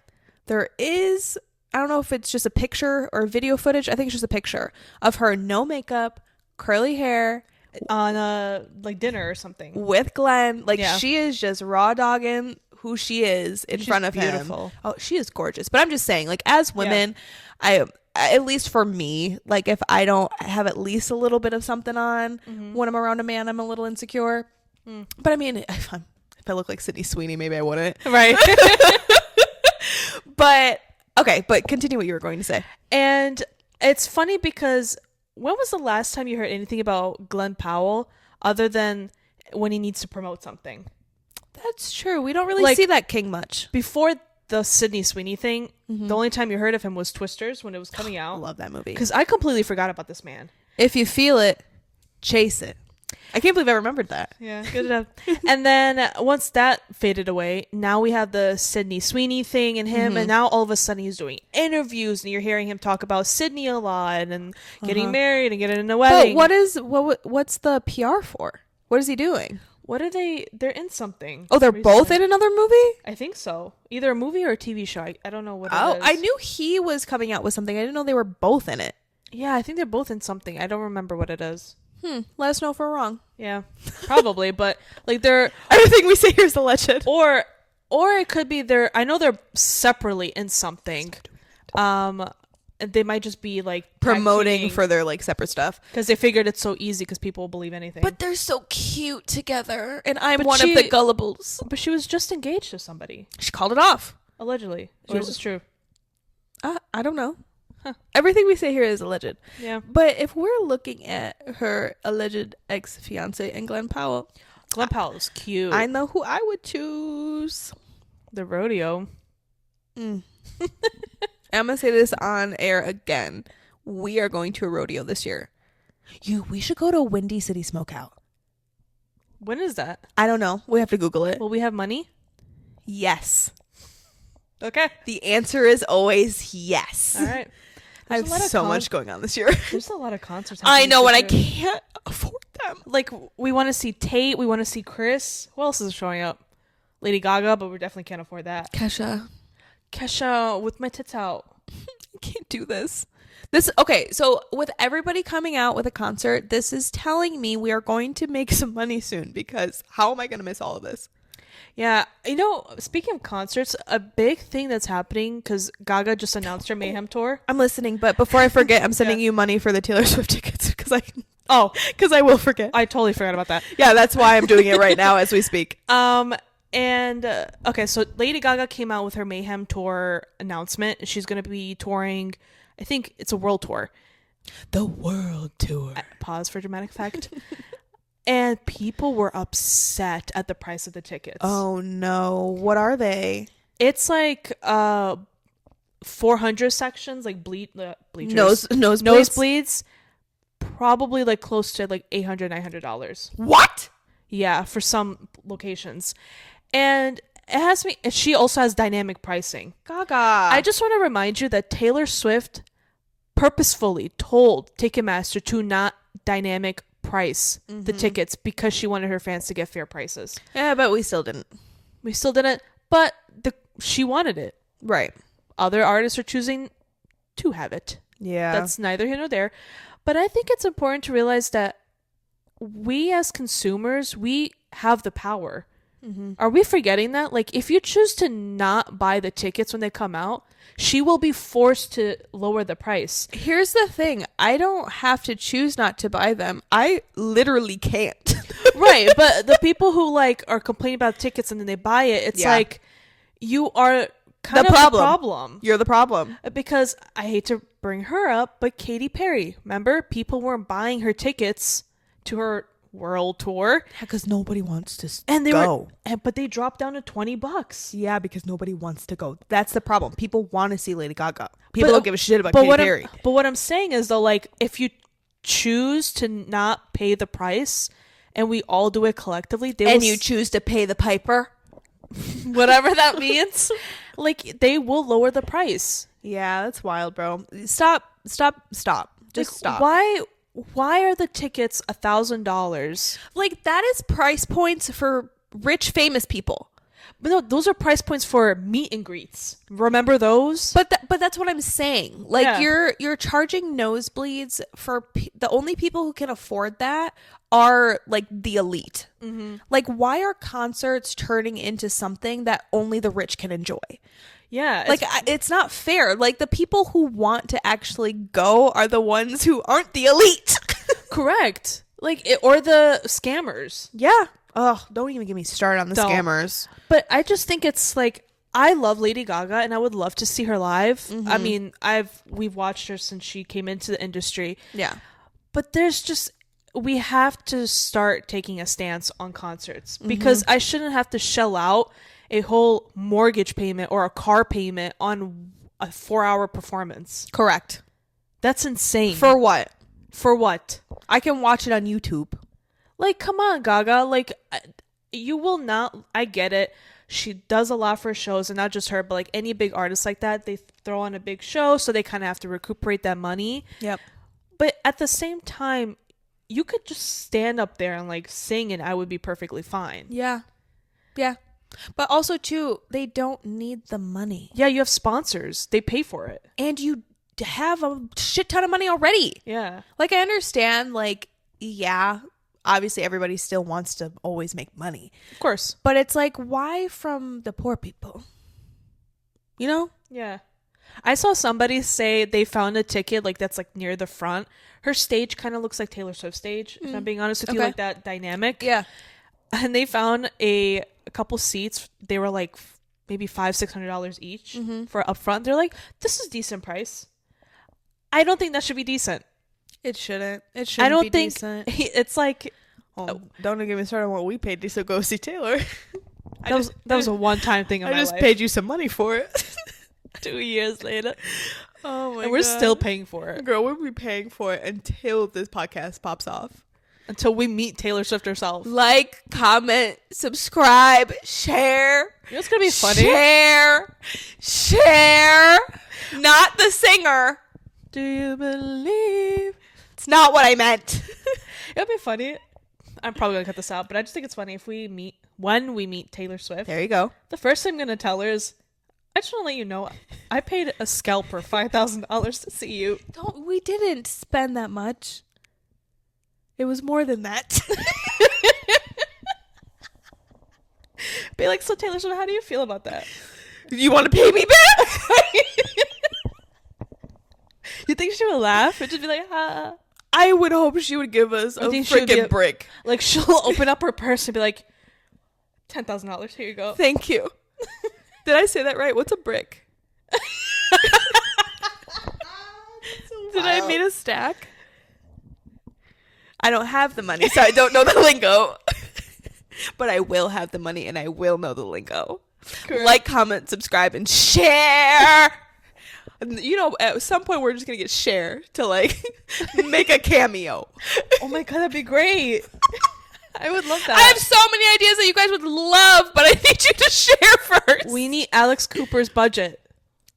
B: there is, I don't know if it's just a picture or video footage. I think it's just a picture of her, no makeup, curly hair,
A: On like dinner or something.
B: with Glenn. Like,
A: Yeah.
B: she is just raw dogging who she is in front of
A: beautiful.
B: him. Oh, she is gorgeous. But I'm just saying, like, as women, at least for me, like, if I don't have at least a little bit of something on when I'm around a man, I'm a little insecure. But I mean, if I look like Sydney Sweeney, maybe I wouldn't.
A: Right.
B: But okay, but continue what you were going to say.
A: And it's funny because when was the last time you heard anything about Glenn Powell other than when he needs to promote something?
B: That's true. We don't really
A: Like,
B: see that king much.
A: Before the Sydney Sweeney thing, the only time you heard of him was Twisters when it was coming
B: I
A: out.
B: love that movie.
A: Because I completely forgot about this man.
B: If you feel it, chase it. I can't believe I remembered that.
A: Yeah, good enough. And then once that faded away, now we have the Sydney Sweeney thing and him, and now all of a sudden he's doing interviews, and you're hearing him talk about Sydney a lot and getting married and getting in a wedding.
B: But what's the PR for? What is he doing?
A: What are they? They're in something.
B: Oh, they're
A: recently.
B: both in another movie?
A: I think so. Either a movie or a TV show. I don't know what it
B: Oh,
A: is.
B: I knew he was coming out with something. I didn't know they were both in it.
A: Yeah, I think they're both in something. I don't remember what it is.
B: Let us know if we're wrong.
A: Yeah, probably. But like they're
B: Everything we say here is alleged.
A: or it could be they're. I know they're separately in something. They might just be like
B: Promoting for their like separate stuff.
A: because they figured it's so easy because people will believe anything.
B: But they're so cute together, and I'm
A: But
B: one of
A: she-
B: the gullibles.
A: But she was just engaged to somebody
B: She called it off.
A: allegedly.
B: She
A: Or
B: was-
A: is this true?
B: I don't know.
A: Huh.
B: Everything we say here is alleged.
A: Yeah.
B: But if we're looking at her alleged ex-fiance and Glenn Powell,
A: Glenn Powell is cute.
B: I know who I would choose.
A: The rodeo.
B: I'm gonna say this on air again. We are going to a rodeo this year. We should go to Windy City Smokeout.
A: When is that?
B: I don't know. We have to Google it.
A: Will we have money?
B: Yes.
A: Okay.
B: The answer is always yes.
A: All right.
B: I have so much going on this year.
A: There's a lot of concerts.
B: I
A: happening
B: know, and
A: this
B: I
A: year.
B: can't afford them.
A: Like, we want to see Tate. We want to see Chris. Who else is showing up? Lady Gaga, but we definitely can't afford that.
B: Kesha.
A: Kesha with my tits out.
B: I can't do this. Okay, so with everybody coming out with a concert, this is telling me we are going to make some money soon, because how am I going to miss all of this?
A: Yeah. You know, speaking of concerts, a big thing that's happening, because Gaga just announced her Mayhem tour.
B: I'm listening, but before I forget, I'm sending you money for the Taylor Swift tickets because I will forget.
A: I totally forgot about that.
B: Yeah, that's why I'm doing it right now as we speak.
A: And okay, so Lady Gaga came out with her Mayhem tour announcement. She's going to be touring, I think it's a world tour.
B: The world tour.
A: Pause for dramatic effect. And people were upset at the price of the tickets.
B: Oh no. What are they?
A: It's like 400 sections, like bleachers. Nosebleeds. Probably like close to like $800, $900.
B: What?
A: Yeah, for some locations. And it has me. And she also has dynamic pricing.
B: Gaga.
A: I just want to remind you that Taylor Swift purposefully told Ticketmaster to not dynamic price the tickets because she wanted her fans to get fair prices.
B: Yeah, but we still didn't.
A: We still didn't, but she wanted it.
B: Right.
A: Other artists are choosing to have it.
B: Yeah.
A: That's neither here nor there. But I think it's important to realize that we as consumers, we have the power. Are we forgetting that? Like, if you choose to not buy the tickets when they come out, she will be forced to lower the price.
B: Here's the thing. I don't have to choose not to buy them. I literally can't.
A: Right, but the people who like are complaining about tickets and then they buy it, it's like you are kind of the problem.
B: You're the problem.
A: Because I hate to bring her up, but Katy Perry, remember? People weren't buying her tickets to her world tour
B: because nobody wants to
A: go. But they dropped down to $20.
B: Yeah, because nobody wants to go. That's the problem. People want to see Lady Gaga. People don't give a shit about Katy Perry.
A: But what I'm saying is though, like, if you choose to not pay the price and we all do it collectively,
B: you choose to pay the piper,
A: whatever that means, like, they will lower the price.
B: Yeah, that's wild, bro. Stop. Just stop.
A: Why are the tickets $1,000?
B: Like, that is price points for rich, famous people.
A: But no, those are price points for meet and greets. Remember those?
B: But that's what I'm saying. Like, you're charging nosebleeds for the only people who can afford that are like the elite. Like, why are concerts turning into something that only the rich can enjoy?
A: Yeah.
B: Like, it's not fair. Like, the people who want to actually go are the ones who aren't the elite.
A: Correct. Like, or the scammers.
B: Yeah. Oh, don't even get me started on the scammers.
A: But I just think it's like, I love Lady Gaga and I would love to see her live. I mean, we've watched her since she came into the industry.
B: Yeah.
A: But we have to start taking a stance on concerts because I shouldn't have to shell out a whole mortgage payment or a car payment on a 4-hour performance.
B: Correct.
A: That's insane.
B: For what?
A: For what?
B: I can watch it on YouTube.
A: Like, come on, Gaga. Like, you will not. I get it. She does a lot for shows, and not just her, but like any big artist like that, they throw on a big show, so they kind of have to recuperate that money.
B: Yep.
A: But at the same time, you could just stand up there and like sing, and I would be perfectly fine.
B: Yeah. Yeah. But also, too, they don't need the money.
A: Yeah, you have sponsors. They pay for it.
B: And you have a shit ton of money already.
A: Yeah.
B: Like, I understand, like, yeah, obviously everybody still wants to always make money.
A: Of course.
B: But it's like, why from the poor people? You know?
A: Yeah. I saw somebody say they found a ticket, like, that's, like, near the front. Her stage kind of looks like Taylor Swift's stage, if I'm being honest with you, like that dynamic.
B: Yeah.
A: And they found a couple seats. They were like maybe $500-$600 each for up front. They're like, this is decent price. I don't think that should be decent.
B: It shouldn't. It shouldn't. I don't think decent.
A: It's like.
B: Don't get me started on what we paid to go see Taylor.
A: That was a one-time thing.
B: I just paid you some money for it.
A: 2 years later.
B: Oh my god.
A: And we're still paying for it.
B: Girl, we'll be paying for it until this podcast pops off.
A: Until we meet Taylor Swift herself.
B: Like, comment, subscribe, share.
A: You know what's going to be funny?
B: Share. Not the singer.
A: Do you believe?
B: It's not what I meant.
A: It would be funny. I'm probably going to cut this out, but I just think it's funny if when we meet Taylor Swift.
B: There you go.
A: The first thing I'm going to tell her is, I just want to let you know, I paid a scalper $5,000 to see you.
B: We didn't spend that much. It was more than that.
A: Be like, so Taylor Swift, how do you feel about that?
B: You want to pay me back?
A: You think she would laugh? Or just be like, ah.
B: I would hope she would give us a freaking brick.
A: Like, she'll open up her purse and be like, $10,000. Here you go.
B: Thank you. Did I say that right? What's a brick? Did I mean a stack? I don't have the money, so I don't know the lingo. But I will have the money, and I will know the lingo. Correct. Like, comment, subscribe, and share. You know, at some point, we're just going to get Cher to, like, make a cameo.
A: Oh, my God, that'd be great. I would love that.
B: I have so many ideas that you guys would love, but I need you to share first.
A: We need Alex Cooper's budget.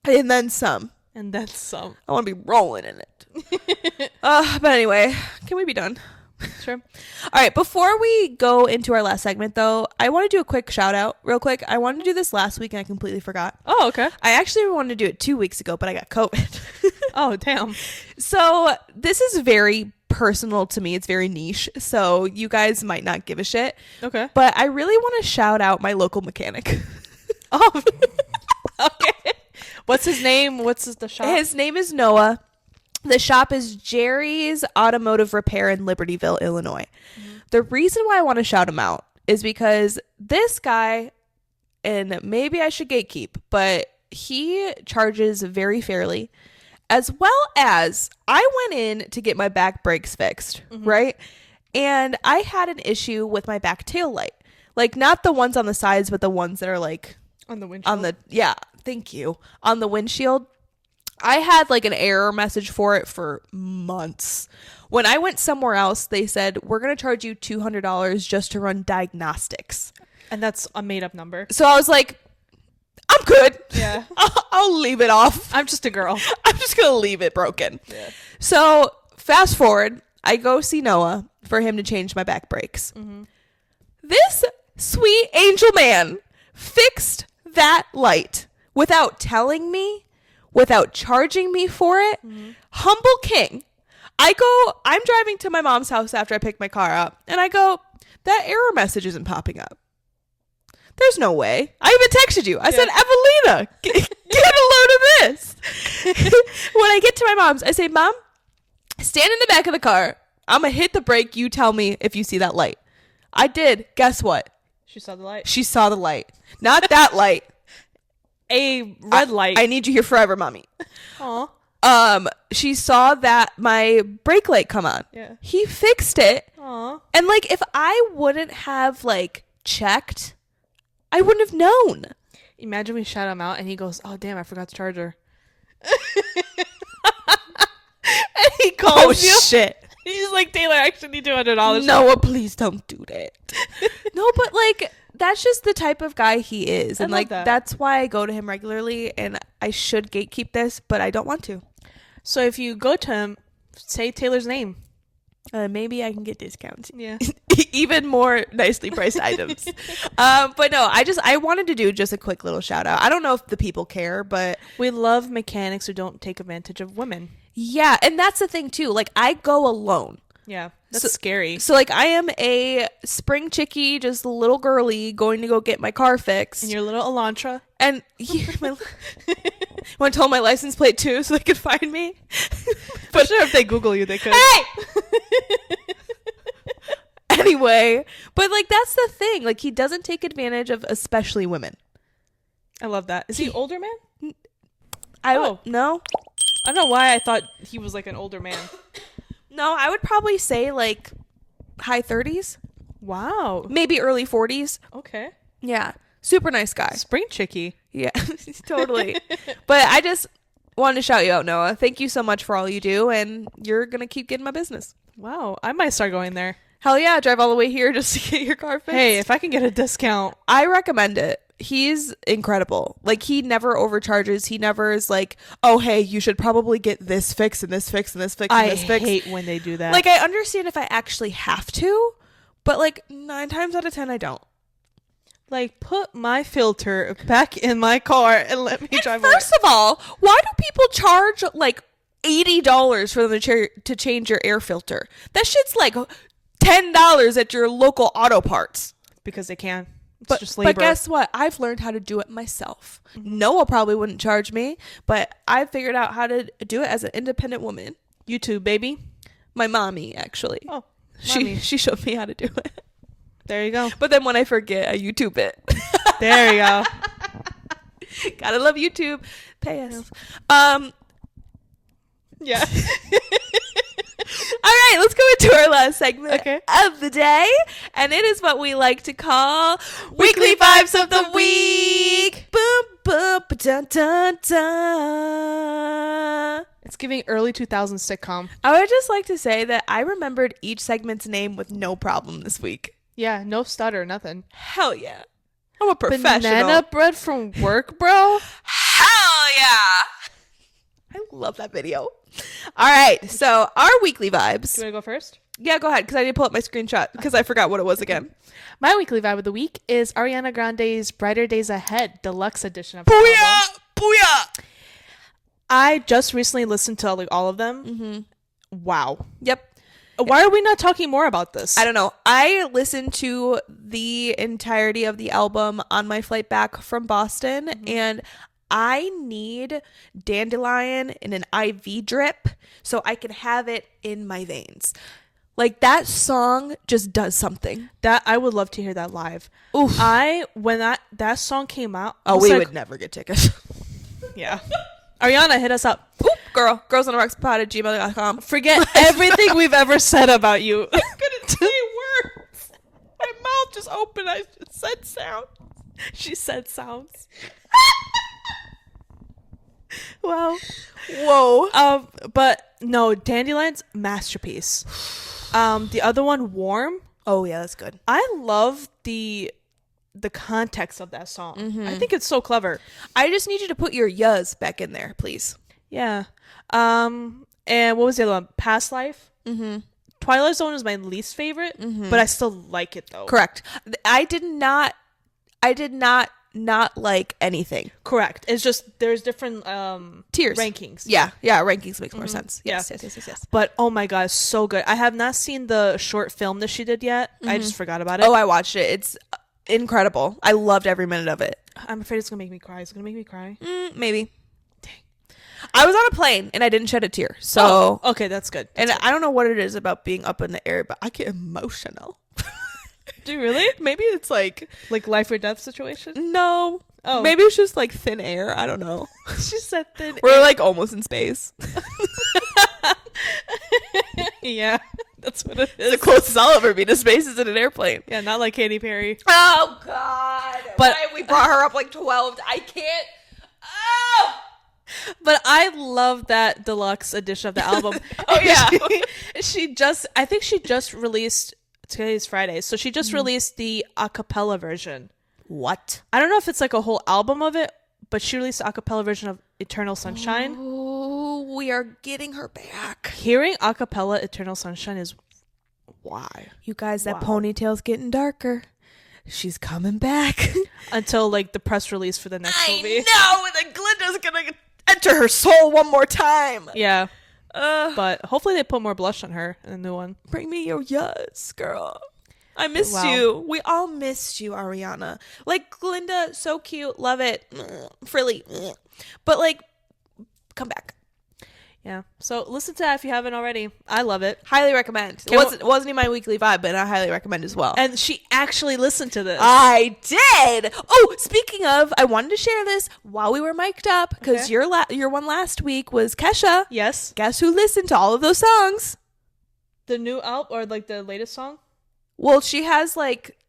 B: And then some.
A: And then some.
B: I want to be rolling in it. But anyway, can we be done?
A: Sure.
B: All right, before we go into our last segment, though, I want to do a quick shout out real quick. I wanted to do this last week and I completely forgot.
A: Oh, okay.
B: I actually wanted to do it 2 weeks ago, but I got COVID.
A: Oh, damn.
B: So this is very personal to me. It's very niche, so you guys might not give a shit.
A: Okay.
B: But I really want to shout out my local mechanic.
A: Oh, okay. What's his name? What's the shop?
B: His name is Noah. The shop is Jerry's Automotive Repair in Libertyville, Illinois. Mm-hmm. The reason why I want to shout him out is because this guy, and maybe I should gatekeep, but he charges very fairly, as well as I went in to get my back brakes fixed, right? And I had an issue with my back tail light. Like, not the ones on the sides, but the ones that are like
A: on the windshield.
B: Yeah, thank you. On the windshield. I had like an error message for it for months. When I went somewhere else, they said, we're going to charge you $200 just to run diagnostics.
A: And that's a made up number.
B: So I was like, I'm good.
A: Yeah.
B: I'll leave it off.
A: I'm just a girl.
B: I'm just going to leave it broken.
A: Yeah.
B: So fast forward, I go see Noah for him to change my back brakes. Mm-hmm. This sweet angel man fixed that light without telling me, without charging me for it. Mm-hmm. Humble king. I'm driving to my mom's house after I pick my car up, and I go, that error message isn't popping up. There's no way. I even texted you. I said, Evelina, get a load of this. When I get to my mom's, I say, Mom, stand in the back of the car. I'm going to hit the brake. You tell me if you see that light. I did. Guess what?
A: She saw the light.
B: She saw the light. Not that light.
A: A red light.
B: I need you here forever, Mommy.
A: Aw.
B: She saw that my brake light come on.
A: Yeah.
B: He fixed it.
A: Aw.
B: And like, if I wouldn't have like checked, I wouldn't have known.
A: Imagine we shout him out and he goes, oh damn, I forgot to charge her. And he calls you.
B: Oh shit.
A: He's like, Taylor, I actually need $200.
B: No, please don't do that. No, but like, that's just the type of guy he is. And like, that's why I go to him regularly, and I should gatekeep this, but I don't want to.
A: So if you go to him, say Taylor's name.
B: Maybe I can get discounts.
A: Yeah.
B: Even more nicely priced items. But no, I wanted to do just a quick little shout out. I don't know if the people care, but
A: we love mechanics who don't take advantage of women.
B: Yeah. And that's the thing too. Like, I go alone.
A: Yeah. That's scary.
B: So like, I am a spring chickie, just a little girly going to go get my car fixed.
A: And your little Elantra.
B: And want to tell my license plate too so they could find me?
A: But sure, if they Google you, they could.
B: Hey! Anyway, but like, that's the thing. Like, he doesn't take advantage of especially women.
A: I love that. Is he older man?
B: No.
A: I don't know why I thought he was like an older man.
B: No, I would probably say like high 30s.
A: Wow.
B: Maybe early 40s.
A: Okay.
B: Yeah. Super nice guy.
A: Spring chickie.
B: Yeah, totally. But I just wanted to shout you out, Noah. Thank you so much for all you do, and you're going to keep getting my business.
A: Wow. I might start going there.
B: Hell yeah. Drive all the way here just to get your car fixed.
A: Hey, if I can get a discount.
B: I recommend it. He's incredible. Like, he never overcharges. He never is like, oh, hey, you should probably get this fix and this fix and this fix and this fix.
A: I hate when they do that.
B: Like, I understand if I actually have to, but like 9 times out of 10, I don't.
A: Like, put my filter back in my car and let me drive away.
B: First of all, why do people charge like $80 for them to change your air filter? That shit's like $10 at your local auto parts.
A: Because they can. It's just labor.
B: But guess what? I've learned how to do it myself. Mm-hmm. Noah probably wouldn't charge me, but I figured out how to do it as an independent woman.
A: YouTube, baby.
B: My mommy, actually.
A: Oh,
B: she showed me how to do it.
A: There you go.
B: But then when I forget, I YouTube it.
A: There you go.
B: Gotta love YouTube. Pay us.
A: Yeah.
B: All right, let's go into our last segment
A: Okay.
B: of the day. And it is what we like to call Weekly Vibes of the Week. Boom, boom, dun, dun, dun.
A: It's giving early 2000s sitcom.
B: I would just like to say that I remembered each segment's name with no problem this week.
A: Yeah, no stutter, nothing.
B: Hell yeah. I'm a professional.
A: Banana bread from work, bro?
B: Hell yeah. I love that video. All right, so our weekly vibes.
A: Do you want to go first?
B: Yeah, go ahead, because I need to pull up my screenshot because I forgot what it was again.
A: My weekly vibe of the week is Ariana Grande's Brighter Days Ahead deluxe edition of her album.
B: Booyah! Booyah!
A: I just recently listened to like all of them.
B: Mm-hmm.
A: Wow.
B: Yep.
A: Why are we not talking more about this?
B: I don't know. I listened to the entirety of the album on my flight back from Boston, and I need dandelion in an IV drip so I can have it in my veins. Like, that song just does something.
A: That I would love to hear that live.
B: Oof.
A: When that song came out, I
B: Oh,
A: was
B: we
A: like,
B: would never get tickets.
A: Yeah. Ariana, hit us up.
B: Oop, girl. Girlsontherockspod@gmail.com.
A: Forget everything we've ever said about you. I couldn't say words. My mouth just opened. I just said sounds. She said sounds. Wow.
B: Whoa.
A: But no, Dandelion's masterpiece. The other one, Warm.
B: Oh, yeah, that's good.
A: I love the context of that song. I think it's so clever.
B: I just need you to put your yas back in there, please.
A: Yeah. And what was the other one? Past Life. Twilight Zone is my least favorite, but I still like it though.
B: Correct. I did not like anything.
A: Correct. It's just there's different
B: Tiers.
A: rankings.
B: Yeah, rankings makes more sense. Yes.
A: But oh my god, it's so good. I have not seen the short film that she did yet. I just forgot about it.
B: Oh, I watched it. It's incredible. I loved every minute of it.
A: I'm afraid it's gonna make me cry. Is it gonna make me cry?
B: Maybe. Dang. I was on a plane and I didn't shed a tear. So
A: okay, that's good.
B: And I don't know what it is about being up in the air, but I get emotional.
A: Do you really?
B: Maybe it's like
A: life or death situation?
B: No.
A: Oh.
B: Maybe it's just like thin air. I don't know.
A: She said thin
B: We're
A: air.
B: like almost in space.
A: Yeah, that's what it is.
B: The closest I'll ever be to space is in an airplane.
A: Yeah, not like Katy Perry.
B: Oh God!
A: But
B: why we brought her up like 12? I can't. Oh!
A: But I love that deluxe edition of the album.
B: Oh yeah.
A: I think she just released. Today's Friday, so she just released the a cappella version.
B: What?
A: I don't know if it's like a whole album of it, but she released the a cappella version of Eternal Sunshine.
B: Oh, we are getting her back.
A: Hearing a cappella Eternal Sunshine is why.
B: You guys, that ponytail's getting darker. She's coming back.
A: Until like the press release for the next movie.
B: I know, and then Glinda's gonna enter her soul one more time.
A: Yeah. But hopefully they put more blush on her in the new one.
B: Bring me your yes, girl. I missed
A: Wow.
B: you. We all missed you, Ariana. Like, Glinda, so cute. Love it. Frilly. But, like, come back.
A: Yeah. So listen to that if you haven't already. I love it.
B: Highly recommend. It wasn't even my weekly vibe, but I highly recommend as well.
A: And she actually listened to this.
B: I did. Oh, speaking of, I wanted to share this while we were mic'd up because your one last week was Kesha.
A: Yes.
B: Guess who listened to all of those songs?
A: The new album or like the latest song?
B: Well, she has like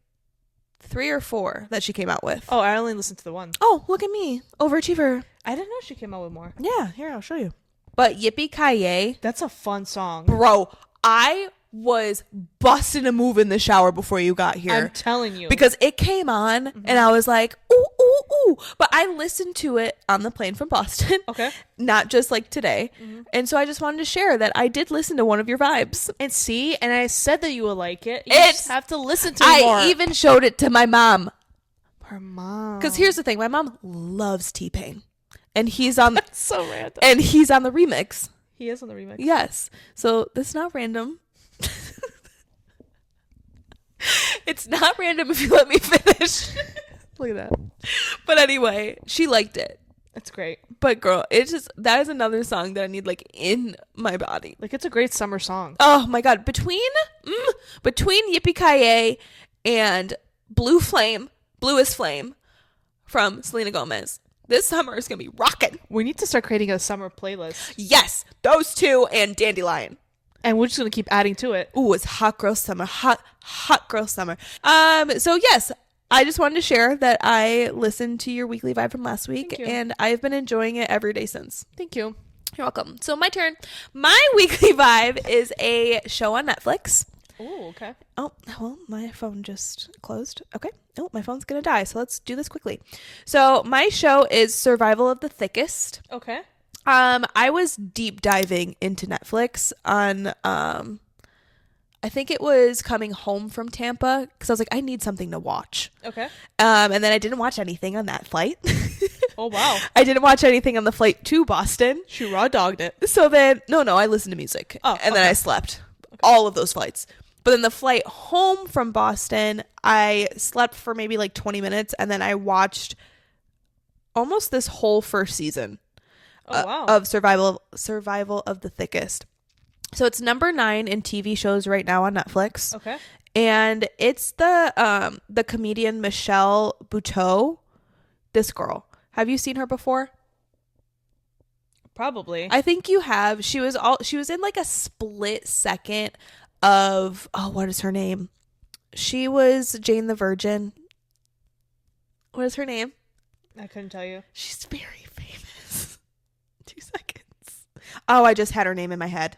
B: 3 or 4 that she came out with.
A: Oh, I only listened to the one.
B: Oh, look at me. Overachiever.
A: I didn't know she came out with more.
B: Yeah, here, I'll show you. But Yippee-Ki-Yay.
A: That's a fun song.
B: Bro, I was busting a move in the shower before you got here.
A: I'm telling you.
B: Because it came on and I was like, ooh, ooh, ooh. But I listened to it on the plane from Boston.
A: Okay.
B: Not just like today. And so I just wanted to share that I did listen to one of your vibes.
A: And I said that you would like it. You just have to listen to it more.
B: I even showed it to my mom.
A: Her mom.
B: Because here's the thing. My mom loves T-Pain. And he's on
A: That's so random.
B: and he's on the remix.
A: He is on the remix.
B: Yes. So that's not random. It's not random if you let me finish.
A: Look at that.
B: But anyway, she liked it.
A: That's great.
B: But girl, it's just that is another song that I need like in my body.
A: Like it's a great summer song.
B: Oh my god, between Yippee-Ki-Yay and Blue is Flame from Selena Gomez. This summer is going to be rocking.
A: We need to start creating a summer playlist.
B: Yes, those two and Dandelion.
A: And we're just going to keep adding to it.
B: Ooh, it's hot girl summer. Hot girl summer. So yes, I just wanted to share that I listened to your weekly vibe from last week, and I've been enjoying it every day since.
A: Thank you.
B: You're welcome. So my turn. My weekly vibe is a show on Netflix.
A: Oh, okay.
B: Oh, well, my phone just closed. Okay. Oh, my phone's going to die. So let's do this quickly. So my show is Survival of the Thickest.
A: Okay.
B: I was deep diving into Netflix on, I think it was coming home from Tampa because I was like, I need something to watch.
A: Okay.
B: And then I didn't watch anything on that flight.
A: Oh, wow.
B: I didn't watch anything on the flight to Boston.
A: She raw dogged it.
B: So then, no, I listened to music.
A: Oh,
B: and then I slept. Okay. All of those flights. But then the flight home from Boston, I slept for maybe like 20 minutes. And then I watched almost this whole first season of Survival of the Thickest. So it's number 9 in TV shows right now on Netflix.
A: Okay.
B: And it's the comedian Michelle Buteau. This girl. Have you seen her before?
A: Probably.
B: I think you have. She was in like a split second of, what is her name? She was Jane the Virgin. What is her name?
A: I couldn't tell you.
B: She's very famous. 2 seconds. Oh, I just had her name in my head.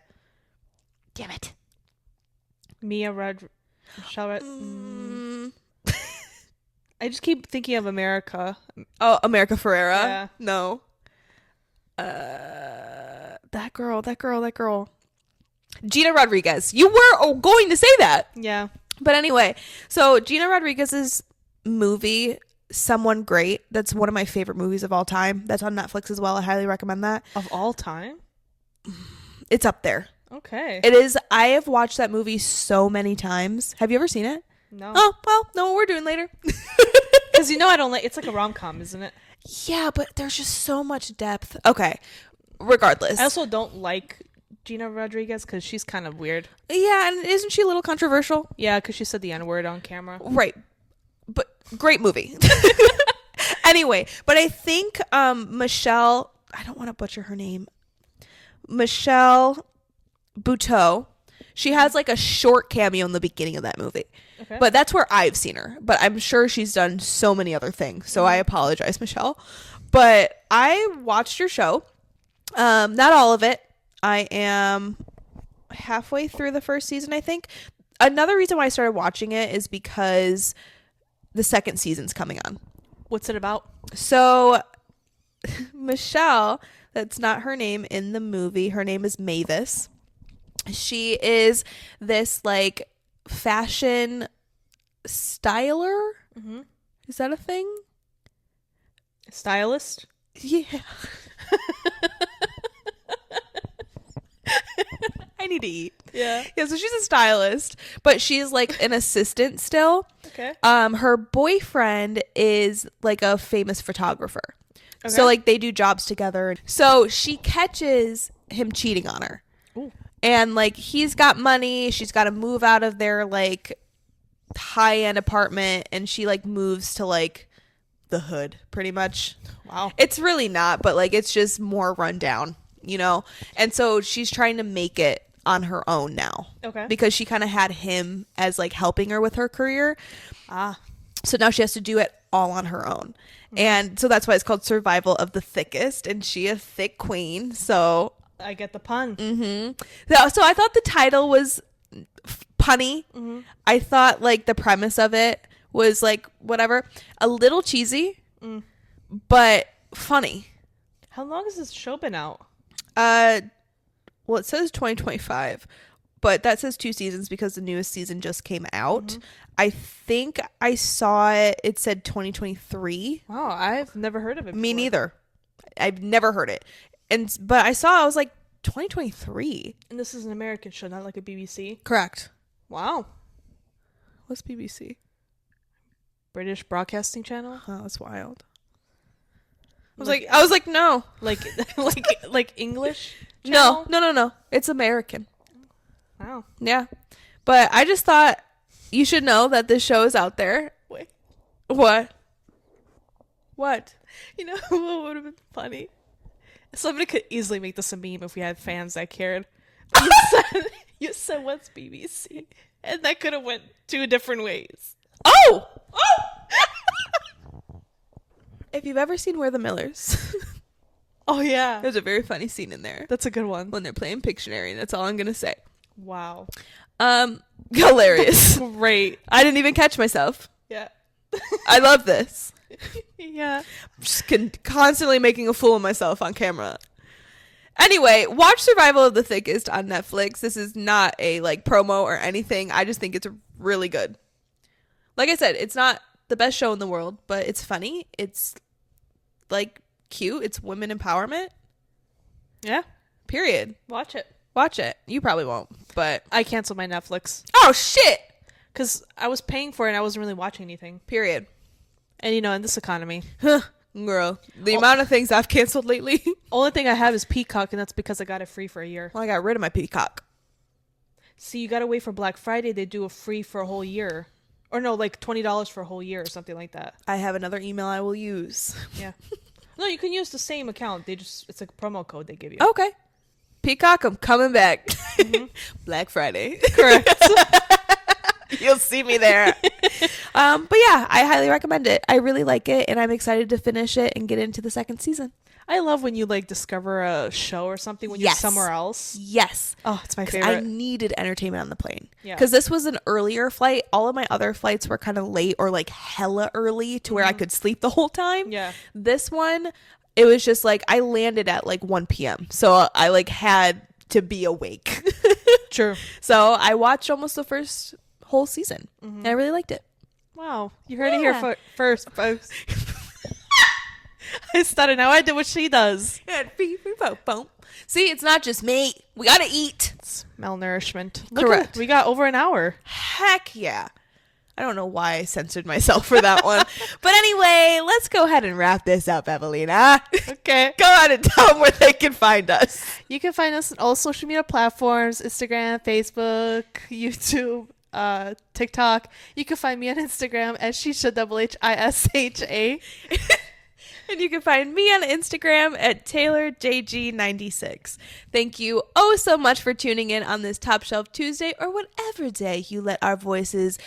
B: Damn it.
A: I just keep thinking of America.
B: Oh, America Ferrera?
A: Yeah.
B: No. That girl. Gina Rodriguez. You were going to say that.
A: Yeah.
B: But anyway, so Gina Rodriguez's movie, Someone Great, that's one of my favorite movies of all time. That's on Netflix as well. I highly recommend that.
A: Of all time?
B: It's up there.
A: Okay.
B: It is. I have watched that movie so many times. Have you ever seen it?
A: No.
B: Oh, well, know what we're doing later.
A: Because I don't like, it's like a rom-com, isn't it?
B: Yeah, but there's just so much depth. Okay. Regardless.
A: I also don't like Gina Rodriguez because she's kind of weird.
B: Yeah, and isn't she a little controversial?
A: Yeah, because she said the N-word on camera.
B: Right. But great movie. Anyway, but I think Michelle, I don't want to butcher her name. Michelle Buteau. She has like a short cameo in the beginning of that movie. Okay. But that's where I've seen her. But I'm sure she's done so many other things. So I apologize, Michelle. But I watched your show. Not all of it. I am halfway through the first season, I think. Another reason why I started watching it is because the second season's coming on.
A: What's it about?
B: So Michelle, that's not her name in the movie. Her name is Mavis. She is this like fashion styler. Mm-hmm. Is that a thing?
A: Stylist?
B: Yeah. I need to eat.
A: Yeah.
B: Yeah, so she's a stylist, but she's like an assistant still.
A: Okay.
B: Her boyfriend is like a famous photographer. Okay. So like they do jobs together. So she catches him cheating on her. Ooh. And like he's got money, she's got to move out of their like high-end apartment, and she like moves to like the hood pretty much.
A: Wow.
B: It's really not, but like it's just more rundown, you know? And so she's trying to make it on her own now. Okay. Because she kind of had him as like helping her with her career. So now she has to do it all on her own. Mm-hmm. And so that's why it's called Survival of the Thickest, and she a thick queen. So
A: I get the pun.
B: Mm-hmm. So I thought the title was punny. Mm-hmm. I thought like the premise of it was like whatever, a little cheesy, but funny.
A: How long has this show been out?
B: Well, it says 2025, but that says 2 seasons because the newest season just came out. Mm-hmm. I think I saw it. It said 2023.
A: Wow, I've never heard of it before.
B: Me neither. I've never heard it. But I was like 2023.
A: And this is an American show, not like a BBC?
B: Correct.
A: Wow.
B: What's BBC?
A: British Broadcasting Channel?
B: Oh, that's wild. I was like, no.
A: Like English channel?
B: No. It's American.
A: Wow.
B: Yeah. But I just thought You should know that this show is out there.
A: Wait.
B: What? What?
A: You know what would have been funny? Somebody could easily make this a meme if we had fans that cared. You said what's BBC? And that could have went two different ways.
B: Oh! If you've ever seen We're the Millers,
A: Oh, yeah.
B: there's a very funny scene in there
A: That's a good one.
B: when they're playing Pictionary. That's all I'm going to say.
A: Wow.
B: Hilarious.
A: Great.
B: I didn't even catch myself.
A: Yeah.
B: I love this.
A: Yeah.
B: Just constantly making a fool of myself on camera. Anyway, watch Survival of the Thickest on Netflix. This is not a promo or anything. I just think it's really good. Like I said, it's not the best show in the world, but it's funny. It's cute. It's women empowerment.
A: Yeah.
B: Period.
A: Watch it.
B: Watch it. You probably won't, but
A: I canceled my Netflix
B: oh shit.
A: because I was paying for it and I wasn't really watching anything.
B: Period.
A: And in this economy,
B: Girl, the amount of things I've canceled lately.
A: only thing I have is Peacock, and that's because I got it free for a year.
B: Well, I got rid of my Peacock.
A: See, you gotta wait for Black Friday. They do a free for a whole year. Or no, $20 for a whole year or something like that.
B: I have another email I will use.
A: Yeah. No, you can use the same account. It's a promo code they give you.
B: Okay. Peacock, I'm coming back.
A: Mm-hmm.
B: Black Friday.
A: Correct.
B: You'll see me there. But yeah, I highly recommend it. I really like it, and I'm excited to finish it and get into the second season.
A: I love when you discover a show or something when
B: Yes.
A: you're somewhere else.
B: Yes.
A: Oh, it's my
B: 'Cause
A: favorite.
B: I needed entertainment on the plane.
A: Yeah.
B: Because this was an earlier flight. All of my other flights were kind of late or hella early to where I could sleep the whole time.
A: Yeah.
B: This one, it was just I landed at 1 p.m. So I had to be awake.
A: True.
B: So I watched almost the first whole season. And I really liked it.
A: Wow. You heard it here
B: Yeah.
A: first, folks. I started. Now I did what she does.
B: See, it's not just me. We gotta eat.
A: It's malnourishment. Look
B: Correct.
A: we got over an hour.
B: Heck yeah. I don't know why I censored myself for that one. But anyway, let's go ahead and wrap this up, Evelina.
A: Okay.
B: Go ahead and tell them where they can find us.
A: You can find us on all social media platforms: Instagram, Facebook, YouTube, TikTok. You can find me on Instagram at WHISHA.
B: And you can find me on Instagram at TaylorJG96. Thank you so much for tuning in on this Top Shelf Tuesday or whatever day you let our voices...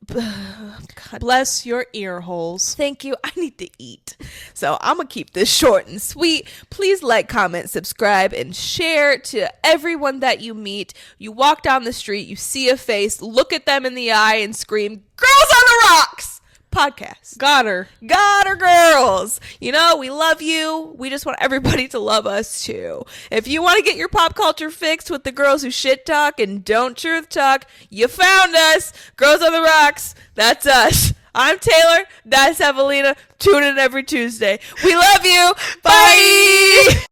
B: God.
A: Bless your ear holes.
B: Thank you. I need to eat. So I'm going to keep this short and sweet. Please like, comment, subscribe, and share to everyone that you meet. You walk down the street, you see a face, look at them in the eye, and scream, "Girls on the Rocks!" Podcast.
A: Got her.
B: Got her, girls. We love you. We just want everybody to love us too. If you want to get your pop culture fixed with the girls who shit talk and don't truth talk, you found us. Girls on the Rocks. That's us. I'm Taylor. That's Evelina. Tune in every Tuesday. We love you. Bye.